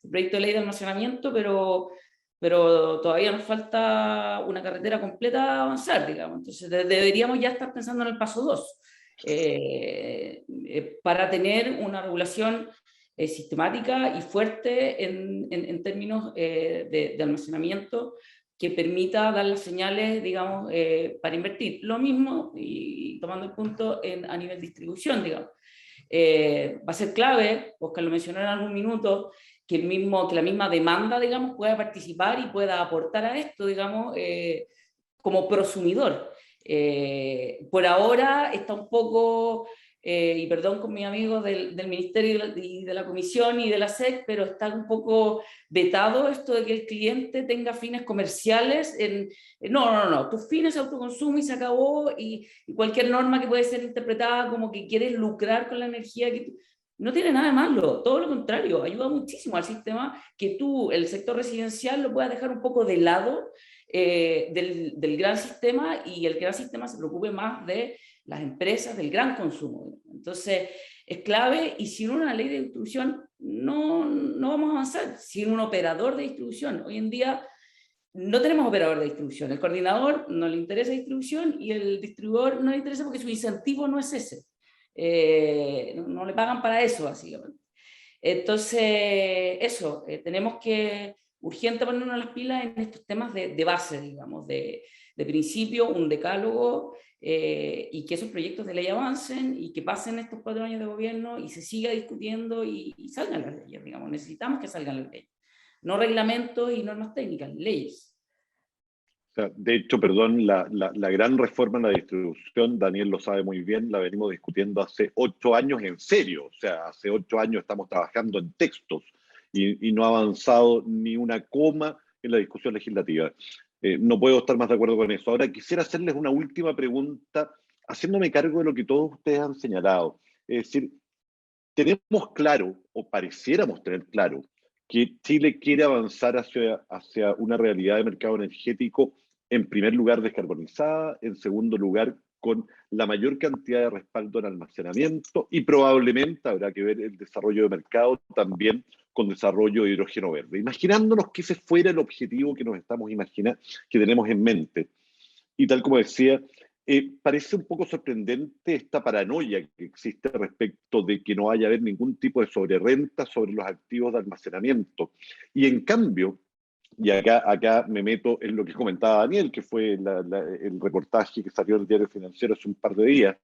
proyecto de ley de almacenamiento, pero todavía nos falta una carretera completa a avanzar, digamos. Entonces deberíamos ya estar pensando en el paso 2. para tener una regulación sistemática y fuerte en términos de almacenamiento que permita dar las señales, digamos, para invertir. Lo mismo, y tomando el punto a nivel distribución, digamos. Va a ser clave, Oscar lo mencionó en algún minuto, que la misma demanda, digamos, pueda participar y pueda aportar a esto, digamos, como prosumidor. Por ahora está un poco, y perdón con mis amigos del Ministerio y de la Comisión y de la SEC, pero está un poco vetado esto de que el cliente tenga fines comerciales. No, tus fines es autoconsumo y se acabó, y cualquier norma que puede ser interpretada como que quieres lucrar con la energía que no tiene nada de malo, todo lo contrario, ayuda muchísimo al sistema que tú, el sector residencial, lo puedas dejar un poco de lado del gran sistema, y el gran sistema se preocupe más de las empresas del gran consumo. Entonces, es clave, y sin una ley de distribución no vamos a avanzar, sin un operador de distribución. Hoy en día no tenemos operador de distribución, el coordinador no le interesa distribución y el distribuidor no le interesa porque su incentivo no es ese. No le pagan para eso, básicamente. Entonces, eso, tenemos que urgente ponernos las pilas en estos temas de base, digamos, de principio, un decálogo, y que esos proyectos de ley avancen y que pasen estos 4 años de gobierno y se siga discutiendo y salgan las leyes, digamos. Necesitamos que salgan las leyes, no reglamentos y normas técnicas, leyes. De hecho, perdón, la gran reforma en la distribución, Daniel lo sabe muy bien, la venimos discutiendo hace 8 años en serio. O sea, hace 8 años estamos trabajando en textos y no ha avanzado ni una coma en la discusión legislativa. No puedo estar más de acuerdo con eso. Ahora, quisiera hacerles una última pregunta, haciéndome cargo de lo que todos ustedes han señalado. Es decir, tenemos claro, o pareciéramos tener claro, que Chile quiere avanzar hacia una realidad de mercado energético, en primer lugar descarbonizada, en segundo lugar con la mayor cantidad de respaldo en almacenamiento, y probablemente habrá que ver el desarrollo de mercado también con desarrollo de hidrógeno verde. Imaginándonos que ese fuera el objetivo que nos estamos imaginando, que tenemos en mente. Y tal como decía, parece un poco sorprendente esta paranoia que existe respecto de que no vaya a haber ningún tipo de sobrerrenta sobre los activos de almacenamiento. Y en cambio, y acá me meto en lo que comentaba Daniel, que fue el reportaje que salió del Diario Financiero hace un par de días,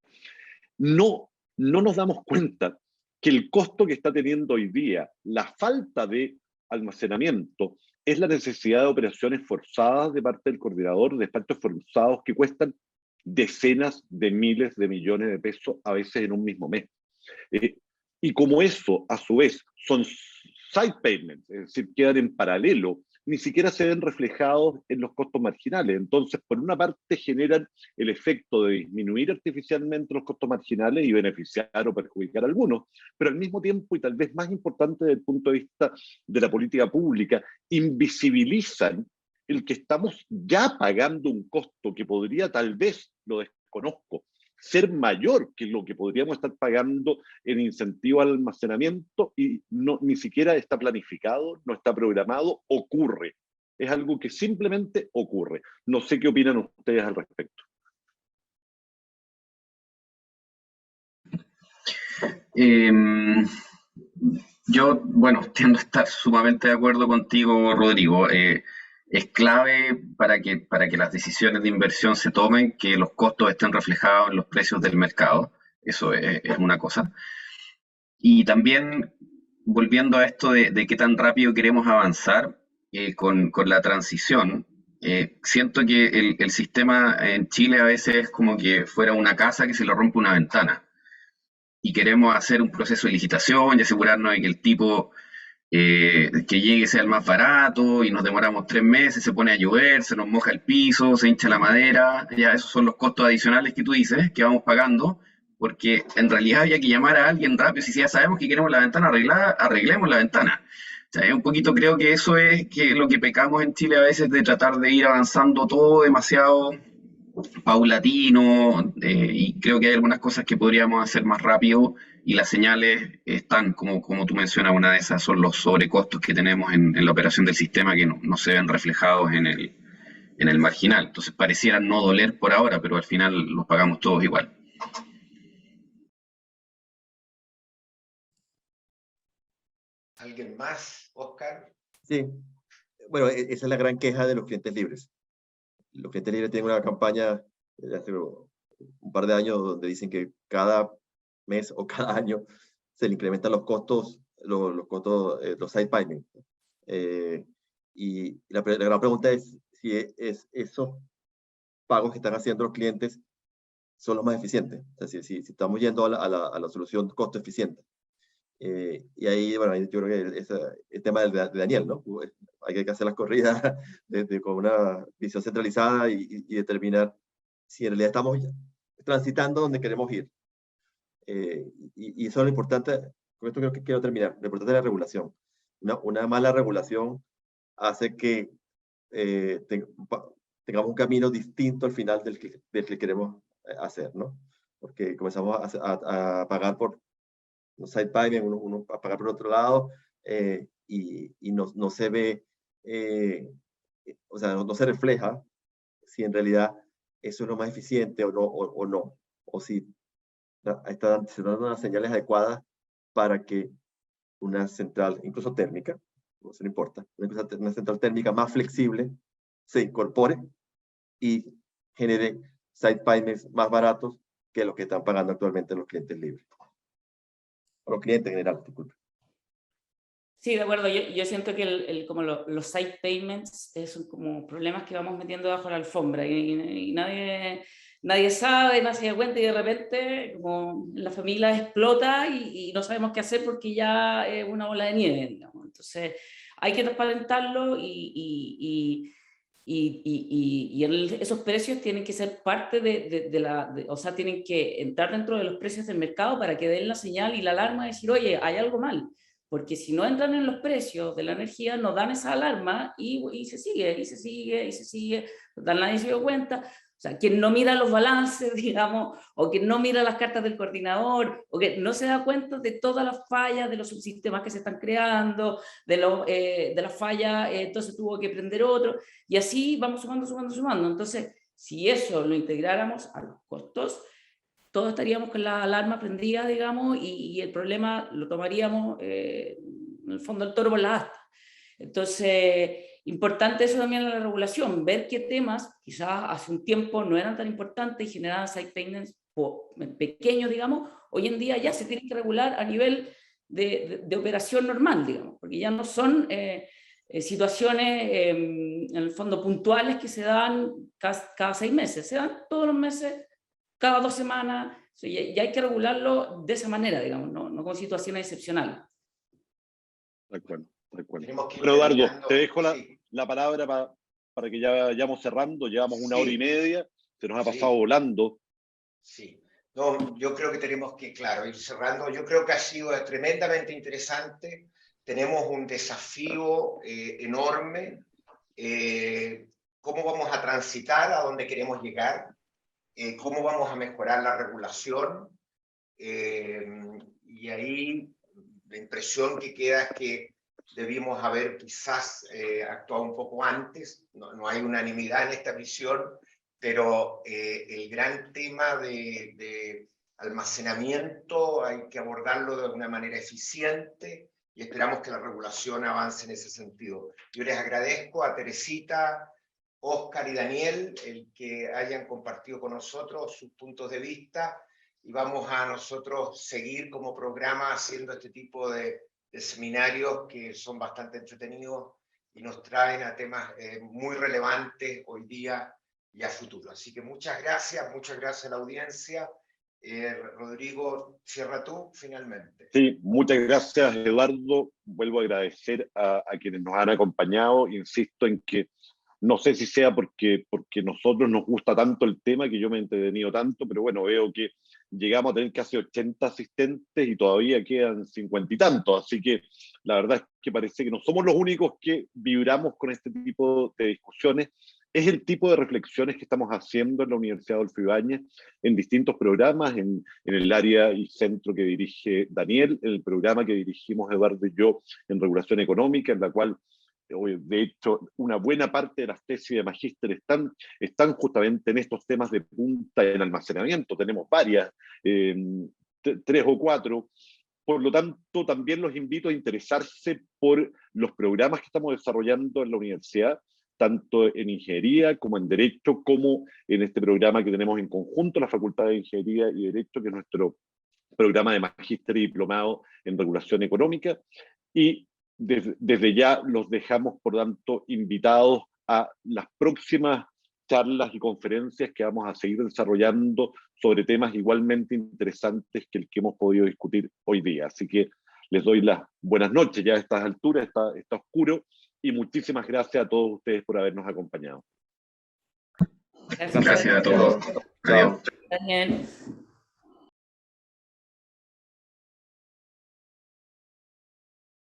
no nos damos cuenta que el costo que está teniendo hoy día la falta de almacenamiento es la necesidad de operaciones forzadas de parte del coordinador, de despachos forzados que cuestan decenas de miles de millones de pesos, a veces en un mismo mes. Y como eso, a su vez, son side payments, es decir, quedan en paralelo, ni siquiera se ven reflejados en los costos marginales. Entonces, por una parte, generan el efecto de disminuir artificialmente los costos marginales y beneficiar o perjudicar a algunos, pero al mismo tiempo, y tal vez más importante desde el punto de vista de la política pública, invisibilizan el que estamos ya pagando un costo que podría, tal vez, lo desconozco, ser mayor que lo que podríamos estar pagando en incentivo al almacenamiento, y ni siquiera está planificado, no está programado, ocurre. Es algo que simplemente ocurre. No sé qué opinan ustedes al respecto. Yo, bueno, tiendo a estar sumamente de acuerdo contigo, Rodrigo. Es clave para que las decisiones de inversión se tomen, que los costos estén reflejados en los precios del mercado. Eso es una cosa. Y también, volviendo a esto de qué tan rápido queremos avanzar con la transición, siento que el sistema en Chile a veces es como que fuera una casa que se le rompe una ventana. Y queremos hacer un proceso de licitación y asegurarnos de que el tipo que llegue sea el más barato, y nos demoramos 3 meses, se pone a llover, se nos moja el piso, se hincha la madera. Ya esos son los costos adicionales que tú dices, que vamos pagando, porque en realidad había que llamar a alguien rápido. Si ya sabemos que queremos la ventana arreglada, arreglemos la ventana. O sea, un poquito creo que eso es lo que pecamos en Chile a veces, de tratar de ir avanzando todo demasiado paulatino, y creo que hay algunas cosas que podríamos hacer más rápido, y las señales están, como tú mencionas, una de esas son los sobrecostos que tenemos en la operación del sistema, que no se ven reflejados en el marginal. Entonces parecieran no doler por ahora, pero al final los pagamos todos igual. ¿Alguien más, Oscar? Sí, bueno, esa es la gran queja de los clientes libres. Los clientes libres tienen una campaña de hace un par de años donde dicen que cada mes o cada año se le incrementan los costos, los side payment. Y la gran pregunta es si esos pagos que están haciendo los clientes son los más eficientes. O sea, si estamos yendo a la solución costo eficiente. Y ahí, bueno, yo creo que es el tema de Daniel, ¿no? Hay que hacer las corridas con una visión centralizada y determinar si en realidad estamos transitando donde queremos ir. Y eso es lo importante, con esto creo que quiero terminar, lo importante es la regulación. Una mala regulación hace que tengamos un camino distinto al final del que queremos hacer, ¿no? Porque comenzamos a pagar por un side payment, uno a pagar por otro lado, y no se ve, o sea, no se refleja si en realidad eso es lo más eficiente o no, o si se dan unas señales adecuadas para que una central, incluso térmica, no se le importa, una central térmica más flexible se incorpore y genere side payments más baratos que los que están pagando actualmente los clientes libres. O los clientes en general, disculpe. Sí, de acuerdo. Yo siento que como los side payments son como problemas que vamos metiendo bajo la alfombra y nadie sabe, nadie se da cuenta y de repente como la familia explota y no sabemos qué hacer porque ya es una bola de nieve, digamos. Entonces hay que transparentarlo esos precios tienen que ser parte o sea, tienen que entrar dentro de los precios del mercado para que den la señal y la alarma de decir, oye, hay algo mal. Porque si no entran en los precios de la energía, nos dan esa alarma y se sigue, y se sigue, y se sigue, nadie se dio cuenta. O sea, quien no mira los balances, digamos, o quien no mira las cartas del coordinador, o que no se da cuenta de todas las fallas de los subsistemas que se están creando, de las fallas, entonces tuvo que prender otro, y así vamos sumando. Entonces, si eso lo integráramos a los costos, todos estaríamos con la alarma prendida, digamos, y el problema lo tomaríamos, en el fondo, el toro por la asta. Entonces, importante eso también en la regulación, ver qué temas quizás hace un tiempo no eran tan importantes y generaban side payments pequeños, digamos, hoy en día ya se tienen que regular a nivel de operación normal, digamos, porque ya no son situaciones, en el fondo, puntuales que se dan cada 6 meses, se dan todos los meses, cada 2 semanas, y hay que regularlo de esa manera, digamos, no con situaciones excepcionales. De acuerdo, de acuerdo. Pero Eduardo, te dejo la palabra para que ya vayamos cerrando, llevamos una hora y media, se nos ha pasado volando. Sí, no, yo creo que tenemos que, claro, ir cerrando. Yo creo que ha sido tremendamente interesante. Tenemos un desafío enorme. ¿Cómo vamos a transitar a donde queremos llegar? ¿Cómo vamos a mejorar la regulación? Y ahí la impresión que queda es que debimos haber quizás actuado un poco antes. No hay unanimidad en esta visión, pero el gran tema de almacenamiento hay que abordarlo de una manera eficiente y esperamos que la regulación avance en ese sentido. Yo les agradezco a Teresita, Oscar y Daniel el que hayan compartido con nosotros sus puntos de vista, y vamos a nosotros seguir como programa haciendo este tipo de seminarios que son bastante entretenidos y nos traen a temas muy relevantes hoy día y a futuro. Así que muchas gracias a la audiencia. Rodrigo, cierra tú finalmente. Sí, muchas gracias, Eduardo. Vuelvo a agradecer a quienes nos han acompañado. Insisto en que no sé si sea porque nosotros nos gusta tanto el tema que yo me he entretenido tanto, pero bueno, veo que llegamos a tener casi 80 asistentes y todavía quedan 50 y tantos, así que la verdad es que parece que no somos los únicos que vibramos con este tipo de discusiones. Es el tipo de reflexiones que estamos haciendo en la Universidad Adolfo Ibáñez, en distintos programas, en el área y centro que dirige Daniel, en el programa que dirigimos Eduardo y yo en regulación económica, en la cual de hecho, una buena parte de las tesis de magíster están justamente en estos temas de punta en almacenamiento. Tenemos varias, 3 o 4, Por lo tanto, también los invito a interesarse por los programas que estamos desarrollando en la universidad, tanto en ingeniería como en derecho, como en este programa que tenemos en conjunto la Facultad de Ingeniería y Derecho, que es nuestro programa de magíster y diplomado en regulación económica. Y desde ya los dejamos, por tanto, invitados a las próximas charlas y conferencias que vamos a seguir desarrollando sobre temas igualmente interesantes que el que hemos podido discutir hoy día. Así que les doy las buenas noches, ya a estas alturas está oscuro, y muchísimas gracias a todos ustedes por habernos acompañado. Gracias a todos. Adiós. Daniel.